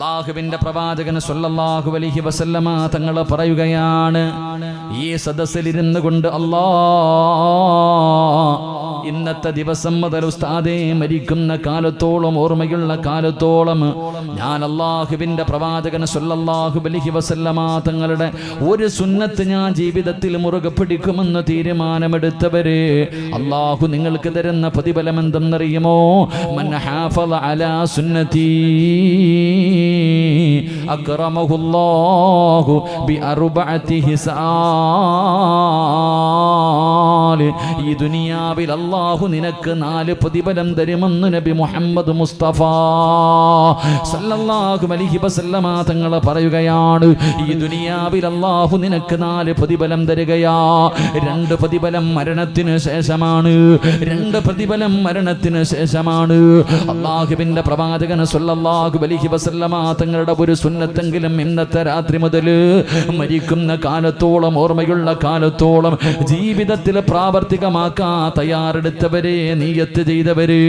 അല്ലാഹുവിന്റെ പ്രവാചകൻ സ്വല്ലല്ലാഹു അലൈഹി വസല്ലമ തങ്ങൾ പറയുകയാണ്, ഈ സദസ്സിലിരുന്നു കൊണ്ട് ഇന്നത്തെ ദിവസം മുതൽ ഉസ്താദേ മരിക്കുന്ന കാലത്തോളം, ഓർമ്മയുള്ള കാലത്തോളം ഞാൻ അല്ലാഹുവിന്റെ പ്രവാചകൻ സ്വല്ലല്ലാഹു അലൈഹി വസല്ലമ തങ്ങളുടെ ഒരു സുന്നത്ത് ഞാൻ ജീവിതത്തിൽ മുറുകെ പിടിക്കുമെന്ന് തീരുമാനമെടുത്തവര് അല്ലാഹു നിങ്ങൾക്ക് തരുന്ന പ്രതിഫലം എന്തെന്നറിയുമോ? മൻ ഹാഫള അലാ സുന്നതി അക്റമഹുല്ലാഹു ബിഅർബഅതി ഹിസാൽ. ഈ ദുനിയാവിൽ അല്ലാഹു നിനക്ക് 4 പ്രതിഫലം തരുമെന്ന് നബി മുഹമ്മദ് മുസ്തഫ സല്ലല്ലാഹു അലൈഹി വസല്ലമ തങ്ങൾ പറയുകയാണ്. ഈ ദുനിയാവിൽ അല്ലാഹു നിനക്ക് 4 പ്രതിഫലം തരികയാ. 2 പ്രതിഫലം മരണത്തിന് ശേഷമാണ്. 2 പ്രതിഫലം മരണത്തിന് ശേഷമാണ്. അല്ലാഹുവിന്റെ പ്രവാചകൻ സല്ലല്ലാഹു അലൈഹി വസല്ലമ തങ്ങളുടെ ഒരു സുന്നത്തെങ്കിലും ഇന്നത്തെ രാത്രി മുതൽ മരിക്കുന്ന കാലത്തോളം, ഓർമ്മയുള്ള കാലത്തോളം ജീവിതത്തിൽ പ്രാവർത്തികമാക്കാൻ തയ്യാറെടുത്തവരെ, നിയ്യത്ത് ചെയ്തവര്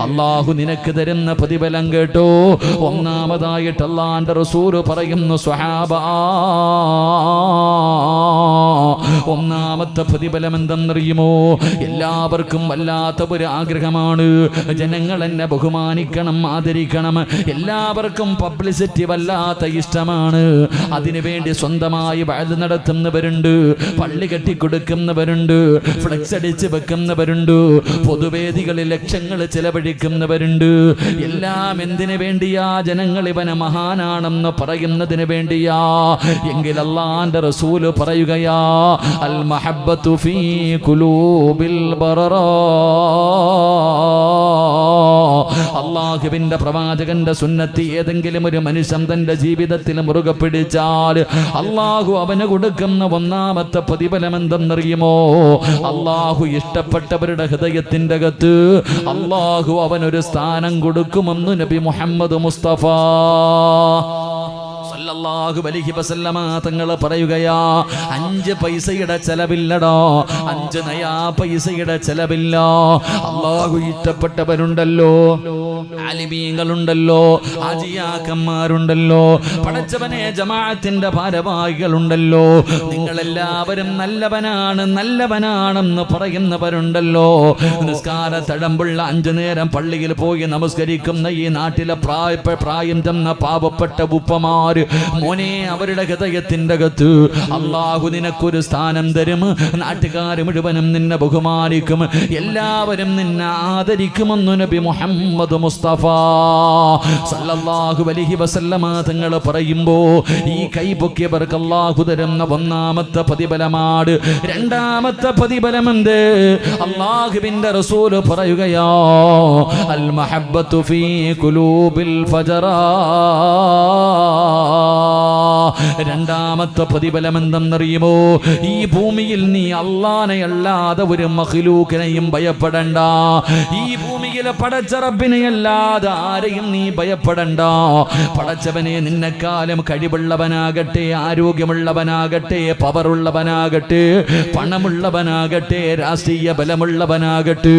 അല്ലാഹു നിനക്ക് തരുന്ന പ്രതിഫലം കേട്ടോ. ഒന്നാമതായിട്ട് അല്ലാഹുവിന്റെ റസൂൽ പറയുന്നു, സ്വഹാബാ, ഒന്നാമത്തെ പ്രതിഫലം എന്തെന്നറിയുമോ? എല്ലാവർക്കും വല്ലാത്ത ഒരു ആഗ്രഹമാണ്, ജനങ്ങൾ എന്നെ ബഹുമാനിക്കണം, ആദരിക്കണം. എല്ലാവർക്കും പബ്ലിസിറ്റി വല്ലാത്ത ഇഷ്ടമാണ്. അതിനുവേണ്ടി സ്വന്തമായി വഅദ് നടത്തുന്നവരുണ്ട്, പള്ളി കെട്ടിക്കൊടുക്കുന്നവരുണ്ട്, ഫ്ലെക്സ് അടിച്ച് വെക്കുന്നവരുണ്ട്, പൊതുവേദികളിൽ ലക്ഷങ്ങൾ ചെലവഴിക്കുന്നവരുണ്ട്. എല്ലാം എന്തിനു വേണ്ടിയാ? ജനങ്ങൾ ഇവനെ മഹാനാണെന്ന് പറയുന്നതിന് വേണ്ടിയാ. എങ്കിൽ അല്ലാഹുവിന്റെ റസൂല് പറയുകയാ, അൽ മഹബ്ബത്തു ഫീ ഖുലൂബിൽ ബററാ. അല്ലാഹുവിന്റെ പ്രവാചകന്റെ സുന്നത്ത് ഏതെങ്കിലും ഒരു മനുഷ്യൻ തന്റെ ജീവിതത്തിൽ മുറുകെ പിടിച്ചാൽ അല്ലാഹു അവന് കൊടുക്കുന്ന ഒന്നാമത്തെ പ്രതിഫലം എന്തെന്നറിയുമോ? അല്ലാഹു ഇഷ്ടപ്പെട്ടവരുടെ ഹൃദയത്തിന്റെ അകത്ത് അല്ലാഹു അവനൊരു സ്ഥാനം കൊടുക്കുമെന്ന് നബി മുഹമ്മദ് മുസ്തഫ സല്ലല്ലാഹു അലൈഹി വസല്ലമ തങ്ങൾ പറയുകയാ, 5 പൈസയുടെ ചെലവില്ലടോ, 5 നയാ പൈസയുടെ ചെലവില്ല. അല്ലാഹു ഇഷ്ടപ്പെട്ടവരുണ്ടല്ലോ, ആലിമീങ്ങളുണ്ടല്ലോ, ആജിയാക്കന്മാരുണ്ടല്ലോ, പടച്ചവനെ ജമാഅത്തിന്റെ ഭാരവാഹികളുണ്ടല്ലോ, നിങ്ങളെല്ലാവരും നല്ലവനാണ് നല്ലവനാണെന്ന് പറയുന്നവരുണ്ടല്ലോ. നിസ്കാര തഴമ്പുള്ള 5 നേരം പള്ളിയിൽ പോയി നമസ്കരിക്കുന്ന ഈ നാട്ടിലെ പ്രായം ചെന്ന പാവപ്പെട്ട ഉപ്പമാര്, മോനെ, അവരുടെ ഹൃദയത്തിന്റെ അകത്ത് അല്ലാഹു നിനക്കൊരു സ്ഥാനം തരും. നാട്ടുകാർ മുഴുവനും നിന്നെ ബഹുമാനിക്കും, എല്ലാവരും നിന്നെ ആദരിക്കുമെന്ന് നബി മുഹമ്മദ് മുസ്തഫ സല്ലല്ലാഹു അലൈഹി വസല്ലമ തങ്ങൾ പറയുമ്പോ ഈ കൈപൊക്കിയവർക്ക് അല്ലാഹു തരുന്ന ഒന്നാമത്തെ പ്രതിഫലമാണ്. രണ്ടാമത്തെ പ്രതിഫലം എന്ത്? അല്ലാഹുവിന്റെ റസൂല് പറയുകയാ, അൽ മഹബ്ബത്തു ഫീ ഖുലൂബിൽ ഫജറാ. രണ്ടാമത്തെ പ്രതിഫലം എന്തെന്നറിയുമോ? ഈ ഭൂമിയിൽ നീ അല്ലാഹനെ അല്ലാതെ ഒരു മഖ്ലൂക്കിനെയും ഭയപ്പെടണ്ട. ഈ ഭൂമിയിലെ പടച്ച റബ്ബിനെ അല്ലാതെ ആരെയും നീ ഭയപ്പെടണ്ട. പടച്ചവനെ നിന്നെക്കാലം കഴിവുള്ളവനാകട്ടെ, ആരോഗ്യമുള്ളവനാകട്ടെ, പവറുള്ളവനാകട്ടെ, പണമുള്ളവനാകട്ടെ, രാഷ്ട്രീയ ബലമുള്ളവനാകട്ടെ,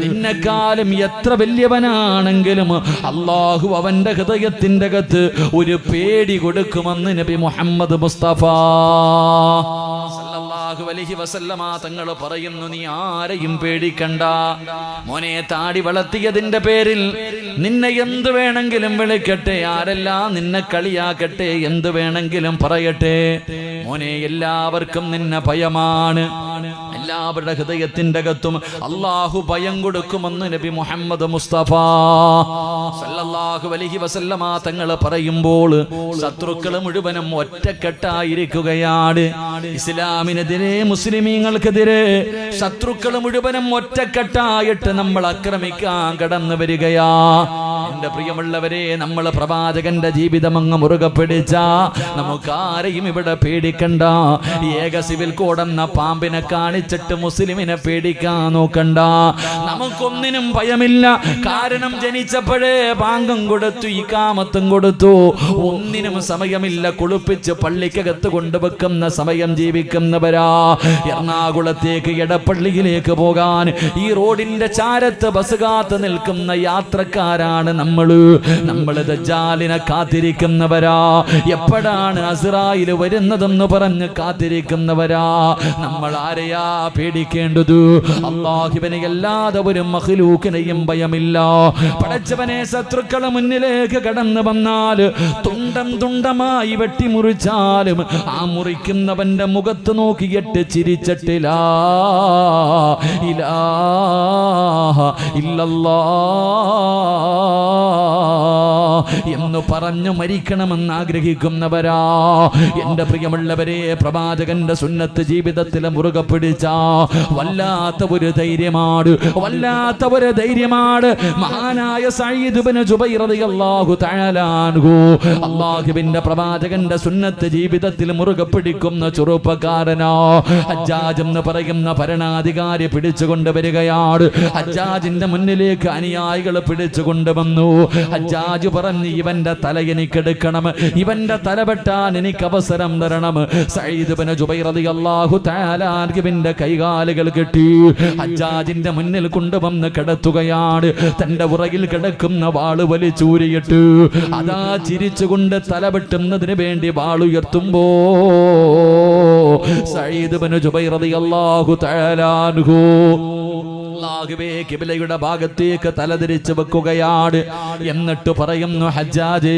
നിന്നെക്കാലം എത്ര വലിയവനാണെങ്കിലും അല്ലാഹു അവന്റെ ഹൃദയത്തിന്റെ അകത്ത് ഒരു പേടി കൊടുക്കുമെന്ന് നബി മുഹമ്മദ് മുസ്തഫ സല്ലല്ലാഹു അലൈഹി വസല്ലമ തങ്ങൾ പറയുന്നു, നീ ആരെയും പേടിക്കണ്ട മോനെ. താടി വളർത്തിയതിന്റെ പേരിൽ നിന്നെ എന്ത് വേണമെങ്കിലും വിളിക്കട്ടെ, ആരെല്ലാം നിന്നെ കളിയാക്കട്ടെ, എന്ത് വേണമെങ്കിലും പറയട്ടെ മോനെ, എല്ലാവർക്കും നിന്നെ ഭയമാണ്. എല്ലാവരുടെ ഹൃദയത്തിന്റെ അകത്തും അല്ലാഹു ഭയം കൊടുക്കുമെന്ന് നബി മുഹമ്മദ് മുസ്തഫ സല്ലല്ലാഹു അലൈഹി വസല്ലമ തങ്ങൾ പറയുമ്പോൾ ശത്രുക്കൾ മുഴുവനും ഒറ്റക്കെട്ടായിരിക്കുകയാണ്. ഇസ്ലാമിനെതിരെ, മുസ്ലിമീങ്ങൾക്കെതിരെ ശത്രുക്കൾ മുഴുവനും ഒറ്റക്കെട്ടായിട്ട് നമ്മൾ ആക്രമിക്കാൻ കടന്നു വരികയാ. എന്റെ പ്രിയമുള്ളവരെ, നമ്മൾ പ്രവാചകന്റെ ജീവിതം അങ്ങ് മുറുകെ പിടിച്ച നമുക്കാരെയും ഇവിടെ പേടിക്കണ്ട. ഏക സിവിൽ കോഡെന്ന പാമ്പിനെ കാണിച്ചിട്ട് മുസ്ലിമിനെ പേടിക്കാൻ നോക്കണ്ട. നമുക്കൊന്നിനും ഭയമില്ല. കാരണം ജനിച്ചപ്പോഴേ ബാങ്കം കൊടുത്തു, ഇഖാമത്തും കൊടുത്തു, ഒന്നിനും സമയമില്ല. കുളിപ്പിച്ച് പള്ളിക്കകത്ത് കൊണ്ടുവെക്കുന്ന സമയം ജീവിക്കുന്നവരാ. എറണാകുളത്തേക്ക് എടപ്പള്ളിയിലേക്ക് പോകാൻ ഈ റോഡിന്റെ ചാരത്ത് ബസ് കാത്ത് നിൽക്കുന്ന യാത്രക്കാരാണ് നമ്മള് ദജ്ജാലിനെ കാത്തിരിക്കുന്നവരാ. എപ്പോഴാണ് അസ്രായിൽ വരുന്നതെന്ന് പറഞ്ഞ് കാത്തിരിക്കുന്നവരാ. നമ്മൾ ആരെയാ പേടിക്കേണ്ടത്? അല്ലാഹുവിനെ അല്ലാതെ ഒരു മഖ്ലൂക്കിനെയും ഭയമില്ല. പടച്ചവനെ ശത്രുക്കളെ മുന്നിലേക്ക് കടന്നു വന്നാൽ തുണ്ടം തുണ്ടമായി വെട്ടിമുറിച്ചാലും ആ മുറിക്കുന്നവന്റെ മുഖത്ത് നോക്കിയിട്ട് ചിരിച്ചിട്ട് ലാ ഇലാഹ ഇല്ലല്ലാഹ് എന്ന് പറഞ്ഞു മരിക്കണമെന്ന് ആഗ്രഹിക്കുന്നവരാ. എന്റെ പ്രിയമുള്ളവരെ, പ്രവാചകന്റെ സുന്നത്ത് ജീവിതത്തിൽ മുറുകെ പിടിച്ച വല്ലാത്ത ഒരു ധൈര്യമാണ്, വല്ലാത്ത ഒരു ധൈര്യമാണ് മഹാനായ സഈദ് ഇബ്നു ജുബൈർ റളിയല്ലാഹു തആല അൻഹു. അല്ലാഹുവിന്റെ പ്രവാചകന്റെ സുന്നത്ത് ജീവിതത്തിൽ മുറുകെ പിടിക്കുന്ന ചെറുപ്പക്കാരനോ. ഹജ്ജാജ് എന്ന് പറയുന്ന ഭരണാധികാരി പിടിച്ചുകൊണ്ട് വരികയാണ്. ഹജ്ജാജിന്റെ മുന്നിലേക്ക് അനുയായികൾ പിടിച്ചുകൊണ്ടുവന്നു. ഹജ്ജാജ് പറഞ്ഞു, ഇവന്റെ തല എനിക്കെടുക്കണം, ഇവന്റെ തല വെട്ടാൻ എനിക്ക് അവസരം തരണം. സഈദ് ഇബ്നു ജുബൈർ റളിയല്ലാഹു തആല അൻഹുവിന്റെ കൈകാലുകൾ കെട്ടി ഹജ്ജാജിന്റെ മുന്നിൽ കൊണ്ടുവന്ന് കിടത്തുകയാണ്. തന്റെ ഉറകിൽ കിടക്കുന്ന വാള് വലിച്ചൂരിയിട്ട് അതാ ചിരിച്ചുകൊണ്ട് തല വെട്ടുന്നതിന് വേണ്ടി വാളുയർത്തുമ്പോ സഈദ് ഇബ്നു ജുബൈർ റളിയല്ലാഹു തആല അൻഹു അല്ലാഹുവേ ഖിബ്ലയുടെ ഭാഗത്തേക്ക് തലതിരിച്ച് വെക്കുകയാണ്. എന്നിട്ട് പറയുന്നു, ഹജ്ജാജേ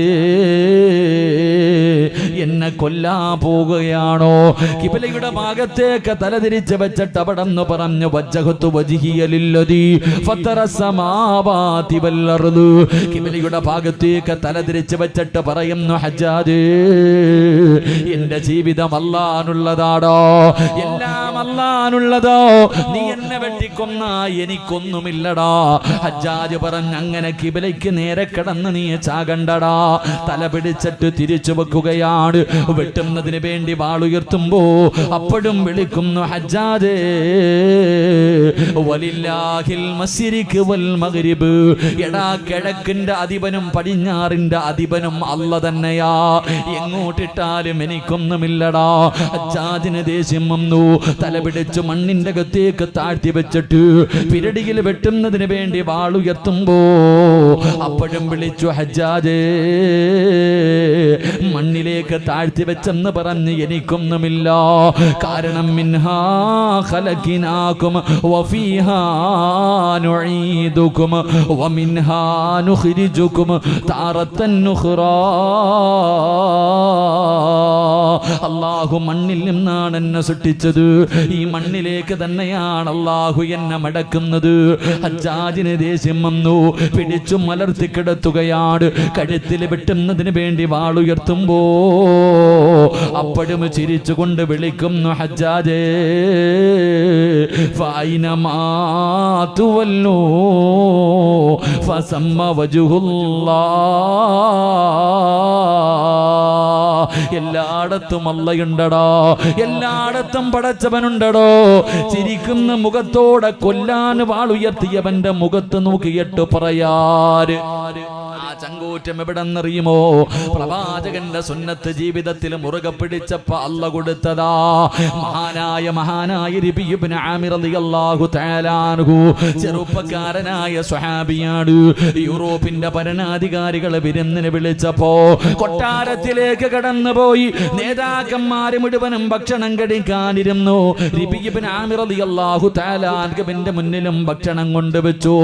എന്നെ കൊല്ലാൻ പോകുകയാണോ? ഖിബ്ലയുടെ ഭാഗത്തേക്ക് തലതിരിച്ച് വെച്ചിട്ട് അവിടെ നിന്ന് പറഞ്ഞു, വജ്ജഹതു വജ്ഹിയ ലില്ലദീ ഫത്തറ സമാവാതി വൽ അർദ്. ഖിബ്ലയുടെ ഭാഗത്തേക്ക് തലതിരിച്ച് വെച്ചിട്ട് പറയുന്നു, ഹജ്ജാജേ എന്റെ ജീവിതം അല്ലാഹുവിനുള്ളതാടോ, എല്ലാം അല്ലാഹുവിനുള്ളതോ, നീ എന്നെ വെട്ടിക്കൊന്ന എനിക്കൊന്നുമില്ലടാ. ഹജ്ജാജ് പറഞ്ഞു, അങ്ങനെ ഖിബ്ലയ്ക്ക് നേരെ കിടന്ന് നീ ചാകണ്ടടാ. തല പിടിച്ചിട്ട് തിരിച്ചു വെക്കുകയാണ്. വെട്ടുന്നതിന് വേണ്ടി വാളുയർത്തുമ്പോ അപ്പോഴും വിളിക്കുന്നു, ഹജ്ജാജേ വലില്ലാഹിൽ മശ്രിഖ് വൽ മഗ്രിബ്. എടാ, കിഴക്കിന്റെ അധിപനും പടിഞ്ഞാറിന്റെ അധിപനും അല്ല തന്നെയാ, എങ്ങോട്ടിട്ടാലും എനിക്കൊന്നുമില്ലടാ. ഹജ്ജാജിന് ദേഷ്യം വന്നു. തല പിടിച്ചു മണ്ണിന്റെ അകത്തേക്ക് താഴ്ത്തി വെച്ചിട്ട് പിരടിയിൽ വെട്ടുന്നതിന് വേണ്ടി വാളുയർത്തുമ്പോ അപ്പോഴും വിളിച്ചു, ഹജ്ജാജേ മണ്ണിലേക്ക് താഴ്ത്തി വെച്ചെന്ന് പറഞ്ഞ് എനിക്കൊന്നുമില്ല. കാരണം മിൻഹാ ഖലഖനാകും വഫീഹാ നുഈദുകും വമിൻഹാ നുഖ്രിജുകും താറത്തൻ നുഖ്റാ. അല്ലാഹു മണ്ണിൽ നിന്നാണ് എന്നെ സൃഷ്ടിച്ചത്, ഈ മണ്ണിലേക്ക് തന്നെയാണ് അല്ലാഹു എന്നെ മടക്കുന്നത്. ഹജ്ജാജിന് ദേഷ്യം വന്നു. പിടിച്ചു മലർത്തി കിടത്തുകയാണ്. കഴുത്തിൽ വെട്ടുന്നതിന് വേണ്ടി വാളുയർത്തുമ്പോ അപ്പോഴും ചിരിച്ചുകൊണ്ട് വിളിക്കുന്നു, ഹജ്ജാജേ ഫൈനമാ തുവല്ലൂ ഫസമ്മ വജ്ഹുല്ലാഹ്. എല്ലായിടത്തും അല്ലാഹുണ്ടടോ, എല്ലായിടത്തും പടച്ചവനുണ്ടടോ. ചിരിക്കുന്ന മുഖത്തോടെ കൊല്ലാൻ വാളുയർത്തിയവന്റെ മുഖത്ത് നോക്കിയിട്ട് പറയാറ്. ആ ചങ്കൂറ്റം എവിടെന്നറിയുമോ? പ്രവാചകന്റെ സുന്നത്ത് ജീവിതത്തിൽ മുറുകെ പിടിച്ചപ്പോ അല്ല കൊടുത്തതാ. മഹാനായ റബീ ഇബ്നു ആമിർ റളിയല്ലാഹു തആല അൻഹു ചെറുപ്പക്കാരനായ സ്വഹാബിയാണ്. യൂറോപ്പിന്റെ ഭരണാധികാരികളെ വിരുന്നിന് വിളിച്ചപ്പോ കൊട്ടാരത്തിലേക്ക് കടന്നുപോയി. നേതാക്കന്മാര് മുഴുവനും ഭക്ഷണം കഴിക്കാനിരുന്നു. റബീ ഇബ്നു ആമിർ റളിയല്ലാഹു തആല അൻഹുവിന്റെ മുന്നിലും ഭക്ഷണം കൊണ്ടുവച്ചു.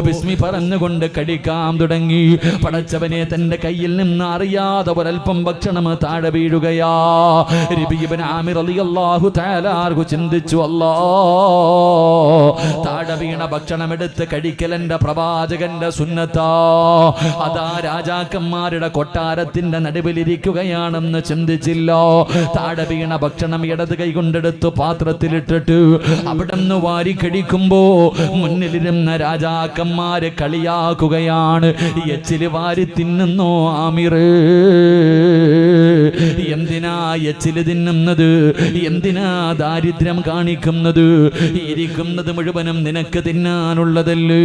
ബിസ്മി പറഞ്ഞുകൊണ്ട് കഴിക്കാൻ തുടങ്ങി. പടച്ചവനെ, തന്റെ കയ്യിൽ നിന്ന് അറിയാതെ ഒരൽപ്പം ഭക്ഷണം താഴെ വീഴുകയാ. റബീ ഇബ്നു ആമിർ റളിയല്ലാഹു തആല അൻഹു ചിന്തിച്ചു, അല്ലാഹ് താഴെ വീണ ഭക്ഷണം എടുത്ത് കഴിക്കലെന്റെ പ്രവാചകന്റെ സുന്നത്താ. അതാ രാജാക്കന്മാരുടെ കൊട്ടാരത്തിന്റെ നടുവിലിരിക്കുകയാണെന്ന് ചിന്തിച്ചില്ല. താഴെ വീണ ഭക്ഷണം ഇടത് കൈ കൊണ്ടെടുത്ത് പാത്രത്തിലിട്ടിട്ട് അവിടെ നിന്ന് വാരി കഴിക്കുമ്പോ മുന്നിലിരുന്ന രാജാക്കന്മാരെ കളിയാക്കുകയാണ്. എച്ചില് വാരി തിന്നുന്നോ ആമിർ, എന്തിനാ എച്ചില് തിന്നുന്നത്? എന്തിനാ ദാരിദ്ര്യം കാണിക്കുന്നത്? ഇരിക്കുന്നത് മുഴുവനും നിനക്ക് തിന്നാനുള്ളതല്ലേ?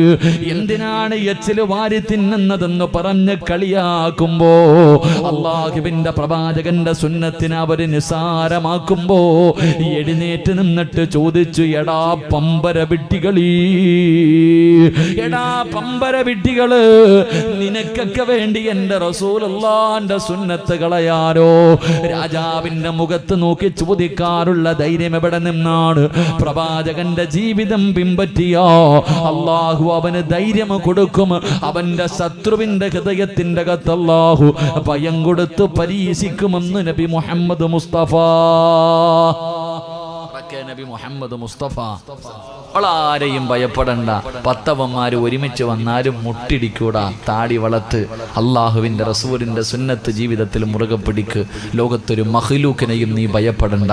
എന്തിനാണ് എച്ചില് വാരി തിന്നുന്നതെന്ന് പറഞ്ഞ് കളിയാക്കുമ്പോ അള്ളാഹുവിന്റെ പ്രവാചകന്റെ സുന്നത്തിനെ അവര് നിസാരമാക്കുമ്പോ എഴുന്നേറ്റ് നിന്നിട്ട് ചോദിച്ചു, എടാ പമ്പര വിഡ്ഢികളീ, എടാ പമ്പര വിഡ്ഢികള്, നിനക്കൊക്കെ വേണ്ടി എന്റെ റസൂലുള്ളാഹിന്റെ സുന്നത്ത് കളയാനോ? രാജാവിന്റെ മുഖത്ത് നോക്കി ചോദിക്കാറുള്ള ധൈര്യം എവിടെ നിന്നാണ്? പ്രവാചകന്റെ ജീവിതം പിൻപറ്റിയോ അള്ളാഹു അവന് ധൈര്യം കൊടുക്കും. അവന്റെ ശത്രുവിന്റെ ഹൃദയത്തിന്റെ അകത്ത് അള്ളാഹു ഭയം കൊടുത്ത് പരീക്ഷിക്കുമെന്ന് നബി മുഹമ്മദ് മുസ്തഫ. നബി മുഹമ്മദ് മുസ്തഫ ആരെയും ഭയപ്പെടണ്ട. പത്തവന്മാര് ഒരുമിച്ച് വന്നാലും മുട്ടിടിക്കൂടാ. താടി വളർത്ത് അള്ളാഹുവിന്റെ റസൂലിന്റെ സുന്നത്ത് ജീവിതത്തിൽ മുറുകെ പിടിക്ക്. ലോകത്തൊരു മഖ്ലൂക്കിനെയും നീ ഭയപ്പെടണ്ട.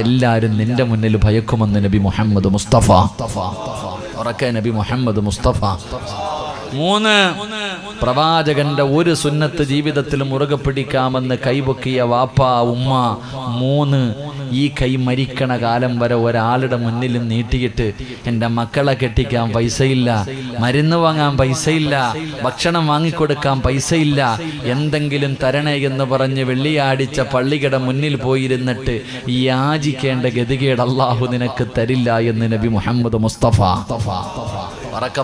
എല്ലാരും നിന്റെ മുന്നിൽ ഭയക്കുമെന്ന് നബി മുഹമ്മദ് മുസ്തഫ. ഉറക്കെ നബി മുഹമ്മദ് മുസ്തഫ. 3 പ്രവാചകന്റെ ഒരു സുന്നത്ത് ജീവിതത്തിൽ മുറുകെ പിടിക്കാമെന്ന് കൈപൊക്കിയ വാപ്പ ഉമ്മ. 3 ഈ കൈ മരിക്കണ കാലം വരെ ഒരാളുടെ മുന്നിലും നീട്ടിയിട്ട് എൻ്റെ മക്കളെ കെട്ടിക്കാൻ പൈസയില്ല, മരുന്ന് വാങ്ങാൻ പൈസയില്ല, ഭക്ഷണം വാങ്ങിക്കൊടുക്കാൻ പൈസയില്ല, എന്തെങ്കിലും തരണേ എന്ന് പറഞ്ഞ് വെള്ളിയാടിച്ച പള്ളിയുടെ മുന്നിൽ പോയിരുന്നിട്ട് യാചിക്കേണ്ട ഗതികേട് അല്ലാഹു നിനക്ക് തരില്ല എന്ന് നബി മുഹമ്മദ് മുസ്തഫ.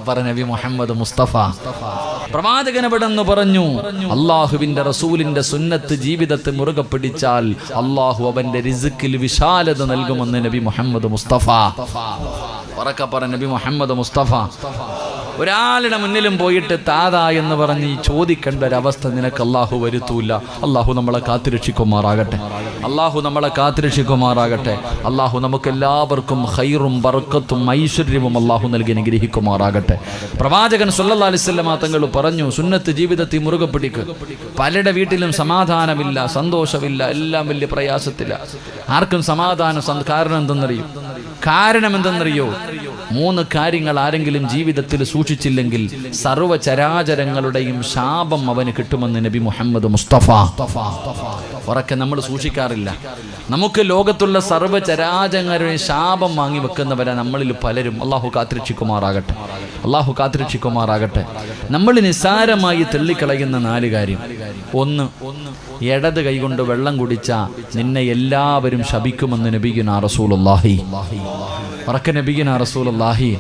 പറ നബി മുഹമ്മദ് മുസ്തഫ. പ്രവാചകൻ എവിടെന്ന് പറഞ്ഞു? അള്ളാഹുവിന്റെ റസൂലിന്റെ സുന്നത്ത് ജീവിതത്തെ മുറുകെ പിടിച്ചാൽ അള്ളാഹു അവന്റെ റിസ്ക്കിൽ വിശാലത നൽകുമെന്ന് നബി മുഹമ്മദ് മുസ്തഫ. പറ നബി മുഹമ്മദ് മുസ്തഫ. ഒരാളുടെ മുന്നിലും പോയിട്ട് താതാ എന്ന് പറഞ്ഞ് ചോദിക്കേണ്ട ഒരവസ്ഥ നിനക്ക് അള്ളാഹു വരുത്തൂല. അള്ളാഹു നമ്മളെ കാത്തുരക്ഷിക്കുമാറാകട്ടെ. അള്ളാഹു നമ്മളെ കാത്തുരക്ഷിക്കുമാറാകട്ടെ. അള്ളാഹു നമുക്ക് എല്ലാവർക്കും ഖൈറും ബർക്കത്തും ഐശ്വര്യവും അള്ളാഹു നൽകി അനുഗ്രഹിക്കുമാറാകട്ടെ. പ്രവാചകൻ സല്ലല്ലാഹു അലൈഹി വസല്ലം തങ്ങൾ പറഞ്ഞു, സുന്നത്ത് ജീവിതത്തിൽ മുറുകെ പിടിക്ക്. പലരുടെ വീട്ടിലും സമാധാനമില്ല, സന്തോഷമില്ല, എല്ലാം വലിയ പ്രയാസത്തില്ല. ആർക്കും സമാധാനം. കാരണം എന്തെന്നറിയോ? 3 കാര്യങ്ങൾ ആരെങ്കിലും ജീവിതത്തിൽ സൂക്ഷിച്ചില്ലെങ്കിൽ സർവ്വചരാചരങ്ങളുടെയും ശാപം അവന് കിട്ടുമെന്ന് നബി മുഹമ്മദ് മുസ്തഫ. ഉറക്കെ നമ്മൾ സൂക്ഷിക്കാറില്ല. നമുക്ക് ലോകത്തുള്ള സർവ്വചരാചരങ്ങളുടെയും ശാപം വാങ്ങി വെക്കുന്നവരാ നമ്മളിൽ പലരും. അള്ളാഹു കാത്തുരക്ഷിക്കുമാറാകട്ടെ. അള്ളാഹു കാത്തുരക്ഷിക്കുമാറാകട്ടെ. നമ്മൾ നിസ്സാരമായി തള്ളിക്കളയുന്ന 4 കാര്യം. 1, ഇടത് കൈകൊണ്ട് വെള്ളം കുടിച്ച നിന്നെ എല്ലാവരും ശപിക്കുമെന്ന് നബിയുനാ റസൂലുള്ളാഹി. ഉറക്കെ നബിയുനാ റസൂലുള്ളാഹി.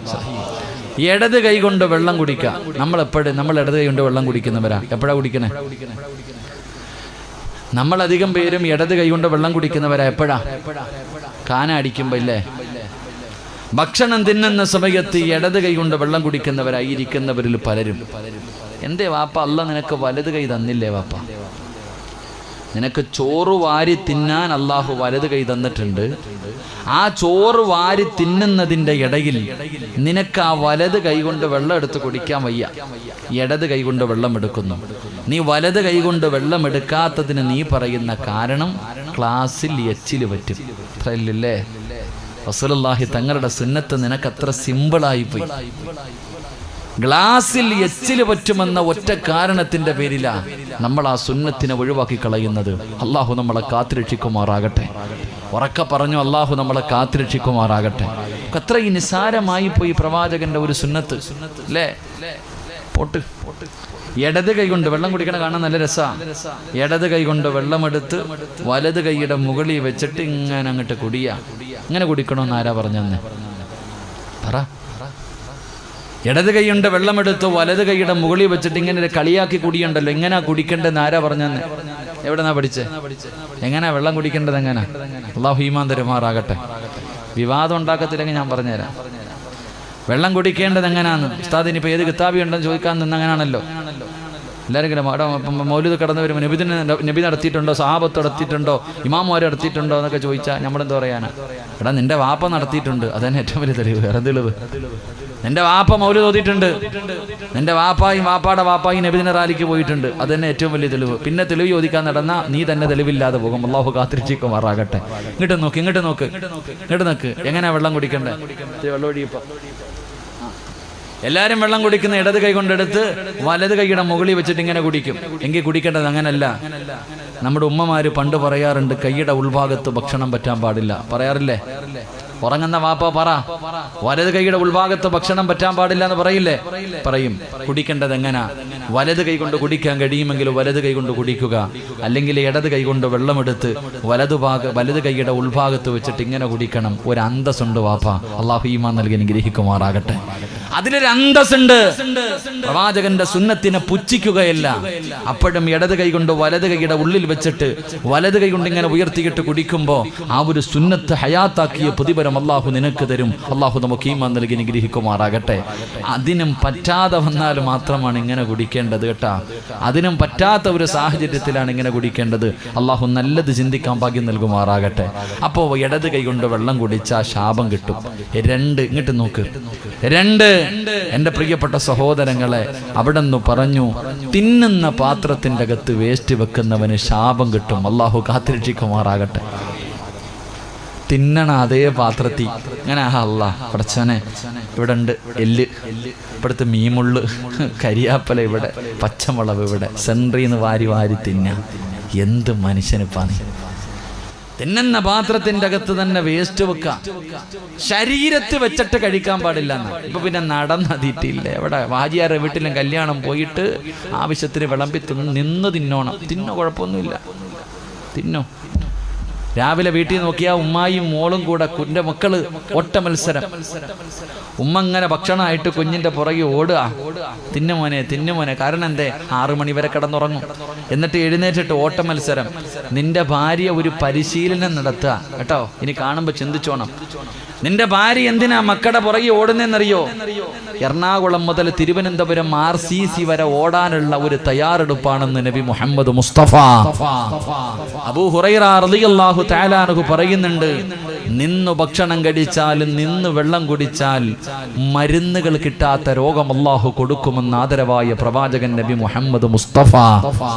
ഇടത് കൈ കൊണ്ട് വെള്ളം കുടിക്കുക. നമ്മൾ ഇടത് കൈ കൊണ്ട് വെള്ളം കുടിക്കുന്നവരാ. എപ്പോഴാ കുടിക്കണേ? നമ്മളധികം പേരും ഇടത് കൈ കൊണ്ട് വെള്ളം കുടിക്കുന്നവരാ. എപ്പോഴാ? കാന അടിക്കുമ്പോ ഇല്ലേ? ഭക്ഷണം തിന്നുന്ന സമയത്ത് ഇടത് കൈ കൊണ്ട് വെള്ളം കുടിക്കുന്നവരായിരിക്കുന്നവരിൽ പലരും. എന്തേ വാപ്പ, അല്ല നിനക്ക് വലത് കൈ തന്നില്ലേ വാപ്പ? നിനക്ക് ചോറ് വാരി തിന്നാൻ അള്ളാഹു വലത് കൈ തന്നിട്ടുണ്ട്. ആ ചോറ് വാരി തിന്നുന്നതിൻ്റെ ഇടയിൽ നിനക്ക് ആ വലത് കൈ കൊണ്ട് വെള്ളം എടുത്ത് കുടിക്കാൻ വയ്യ, ഇടത് കൈ കൊണ്ട് വെള്ളം എടുക്കുന്നു. നീ വലത് കൈ കൊണ്ട് വെള്ളം എടുക്കാത്തതിന് നീ പറയുന്ന കാരണം ക്ലാസ്സിൽ എച്ചില് പറ്റും. അത്രയില്ലേ? റസൂലുള്ളാഹി തങ്ങളുടെ സുന്നത്ത് നിനക്കത്ര സിമ്പിളായി പോയി. ഗ്ലാസിൽ എച്ചില് പറ്റുമെന്ന ഒറ്റ കാരണത്തിന്റെ പേരിലാ നമ്മൾ ആ സുന്നത്തിനെ ഒഴിവാക്കി കളയുന്നത്. അള്ളാഹു നമ്മളെ കാത്തുരക്ഷിക്കുമാറാകട്ടെ. ഉറക്കെ പറഞ്ഞു, അള്ളാഹു നമ്മളെ കാത്തുരക്ഷിക്കുമാറാകട്ടെ. അത്ര ഈ നിസാരമായി പോയി പ്രവാചകന്റെ ഒരു സുന്നത്ത് അല്ലേ? പോട്ട്. ഇടത് കൈ കൊണ്ട് വെള്ളം കുടിക്കണ കാണാൻ നല്ല രസമാണ്. ഇടത് കൈ കൊണ്ട് വെള്ളമെടുത്ത് വലത് കൈയുടെ മുകളിൽ വെച്ചിട്ട് ഇങ്ങനെ അങ്ങോട്ട് കുടിയാ. ഇങ്ങനെ കുടിക്കണമെന്ന് ആരാ പറഞ്ഞെന്ന് പറ. ഇടത് കൈയുണ്ട് വെള്ളമെടുത്ത് വലത് കൈയുടെ മുകളിൽ വെച്ചിട്ട് ഇങ്ങനെ കളിയാക്കി കുടിയുണ്ടല്ലോ. എങ്ങനെയാ കുടിക്കേണ്ടതെന്ന് ആരാ പറഞ്ഞെന്ന്? എവിടെന്നാ പഠിച്ചേ? എങ്ങനെയാ വെള്ളം കുടിക്കേണ്ടത്? എങ്ങനെ? അല്ലാഹു ഈമാൻ തരുമാറാകട്ടെ. വിവാദം ഉണ്ടാക്കത്തില്ലെങ്കിൽ ഞാൻ പറഞ്ഞുതരാം. വെള്ളം കുടിക്കേണ്ടത് എങ്ങനെയാന്ന് ഉസ്താദ് ഇനിയിപ്പോൾ ഏത് കിതാബി ഉണ്ടെന്ന് ചോദിക്കാൻ നിന്നങ്ങനാണല്ലോ. എല്ലാവരും ഇങ്ങനെ മൗലിദ് കടന്നു വരുമ്പോൾ നബി നടത്തിയിട്ടുണ്ടോ, സഹാബത്ത് നടത്തിയിട്ടുണ്ടോ, ഇമാമുമാർ നടത്തിയിട്ടുണ്ടോ എന്നൊക്കെ ചോദിച്ചാൽ നമ്മളെന്താ പറയാനാ? എടാ നിന്റെ വാപ്പ നടത്തിയിട്ടുണ്ട്, അതന്നെ ഏറ്റവും വലിയ തെളിവ്. വേറെ തെളിവ്? നിന്റെ വാപ്പ മൗലിദ് ഓതിയിട്ടുണ്ട്, നിന്റെ വാപ്പായും വാപ്പാടെ വാപ്പായും നബിദിന റാലിക്ക് പോയിട്ടുണ്ട്, അത് തന്നെ ഏറ്റവും വലിയ തെളിവ്. പിന്നെ തെളിവ് ചോദിക്കാൻ നടന്ന നീ തന്നെ തെളിവില്ലാതെ പോകും. അല്ലാഹു കാത്തിരിക്കുമാറാകട്ടെ. ഇങ്ങോട്ട് നോക്ക്. എങ്ങനെയാ വെള്ളം കുടിക്കണ്ടേ? വെള്ളം ഒഴിയപ്പോ എല്ലാവരും വെള്ളം കുടിക്കുന്ന ഇടത് കൈ കൊണ്ടെടുത്ത് വലത് കൈയുടെ മുകളിൽ വെച്ചിട്ട് ഇങ്ങനെ കുടിക്കും. എങ്കിൽ കുടിക്കേണ്ടത് അങ്ങനല്ല. നമ്മുടെ ഉമ്മമാര് പണ്ട് പറയാറുണ്ട്, കൈയുടെ ഉൾഭാഗത്ത് ഭക്ഷണം പറ്റാൻ പാടില്ല. പറയാറില്ലേ? ഉറങ്ങുന്ന വാപ്പ പറ, വലത് കൈയുടെ ഉൾഭാഗത്ത് ഭക്ഷണം പറ്റാൻ പാടില്ല എന്ന് പറയില്ലേ? പറയും. കുടിക്കേണ്ടത് എങ്ങനാ? വലത് കൈ കൊണ്ട് കുടിക്കാൻ കഴിയുമെങ്കിൽ വലത് കൈ കൊണ്ട് കുടിക്കുക, അല്ലെങ്കിൽ ഇടത് കൈ കൊണ്ട് വെള്ളമെടുത്ത് വലത് കൈയുടെ ഉൾഭാഗത്ത് വെച്ചിട്ട് ഇങ്ങനെ കുടിക്കണം. ഒരു അന്തസ്സുണ്ട് വാപ്പ. അള്ളാഹു ഈമാൻ നൽകി അനുഗ്രഹിക്കുമാറാകട്ടെ. അതിലൊരു അന്തസ്സുണ്ട്. പ്രവാചകന്റെ സുന്നത്തിനെ പുച്ഛിക്കുകയല്ല. അപ്പോഴും ഇടത് കൈ കൊണ്ട് വലത് കൈയുടെ ഉള്ളിൽ വെച്ചിട്ട് വലത് കൈ കൊണ്ട് ഇങ്ങനെ ഉയർത്തിയിട്ട് കുടിക്കുമ്പോൾ ആ ഒരു സുന്നത്ത് ഹയാത്താക്കിയ പ്രതിഫലം അള്ളാഹു നിനക്ക് തരും. അള്ളാഹു നമുക്ക് ഈമാൻ നൽകി അനുഗ്രഹിക്കുമാറാകട്ടെ. അതിനും പറ്റാതെ വന്നാൽ മാത്രമാണ് ഇങ്ങനെ കുടിക്കേണ്ടത് കേട്ടാ. അതിനും പറ്റാത്ത ഒരു സാഹചര്യത്തിലാണ് ഇങ്ങനെ കുടിക്കേണ്ടത്. അള്ളാഹു നല്ലത് ചിന്തിക്കാൻ ഭാഗ്യം നൽകുമാറാകട്ടെ. അപ്പോൾ ഇടത് കൈ കൊണ്ട് വെള്ളം കുടിച്ചാൽ ശാപം കിട്ടും. 2 ഇങ്ങോട്ട് നോക്ക്. 2 എൻ്റെ പ്രിയപ്പെട്ട സഹോദരങ്ങളെ, അവിടെ നിന്ന് പറഞ്ഞു, തിന്നുന്ന പാത്രത്തിൻ്റെ അകത്ത് വേസ്റ്റ് വെക്കുന്നവന് ശാപം കിട്ടും. അള്ളാഹു കാത്തിരക്ഷിക്കുമാറാകട്ടെ. തിന്നണ അതേ പാത്രത്തിൽ അങ്ങനെ അല്ല പടച്ചോനെ, ഇവിടെ ഉണ്ട് എല്ല്, ഇവിടുത്തെ മീമുള്ള്, കരിയാപ്പല ഇവിടെ, പച്ചമുളക് ഇവിടെ, സെൻട്രീന്ന് വാരി വാരി തിന്ന. എന്ത് മനുഷ്യനിപ്പാണ്! തിന്നുന്ന പാത്രത്തിൻ്റെ അകത്ത് തന്നെ വേസ്റ്റ് വെക്കാം. ശരീരത്ത് വെച്ചിട്ട് കഴിക്കാൻ പാടില്ല. ഇപ്പൊ പിന്നെ നടന്നതിട്ടില്ലേ? എവിടെ വാജിയാരുടെ വീട്ടിലും കല്യാണം പോയിട്ട് ആവശ്യത്തിന് വിളമ്പി നിന്ന് തിന്നോണം. തിന്നോ, കുഴപ്പമൊന്നുമില്ല, തിന്നോ. രാവിലെ വീട്ടിൽ നോക്കിയാൽ ഉമ്മായും മോളും കൂടെ, കുഞ്ഞിന്റെ മക്കള് ഓട്ട മത്സരം. ഉമ്മ ഇങ്ങനെ ഭക്ഷണമായിട്ട് കുഞ്ഞിന്റെ പുറകെ ഓടുക, തിന്നുമോനെ തിന്നുമോനെ. കാരണം എന്തേ? 6 മണി വരെ കിടന്നുറങ്ങും. എന്നിട്ട് എഴുന്നേറ്റിട്ട് ഓട്ട മത്സരം. നിന്റെ ഭാര്യ ഒരു പരിശീലനം നടത്തുക കേട്ടോ. ഇനി കാണുമ്പോ ചിന്തിച്ചോണം, നിന്റെ ഭാര്യ എന്തിനാ മക്കളുടെ പുറകെ ഓടുന്നതെന്നറിയോ? എറണാകുളം മുതൽ തിരുവനന്തപുരം RCC വരെ ഓടാനുള്ള ഒരു തയ്യാറെടുപ്പാണെന്ന് നബി മുഹമ്മദ് മുസ്തഫ. അബൂ ഹുറൈറ റളിയല്ലാഹു തആല അൻഹു പറയുന്നുണ്ട്, നിന്നു ഭക്ഷണം കഴിച്ചാലും നിന്ന് വെള്ളം കുടിച്ചാൽ മരുന്നുകൾ കിട്ടാത്ത രോഗം അല്ലാഹു കൊടുക്കുമെന്ന് ആദരവായ പ്രവാചകൻ നബി മുഹമ്മദ് മുസ്തഫ.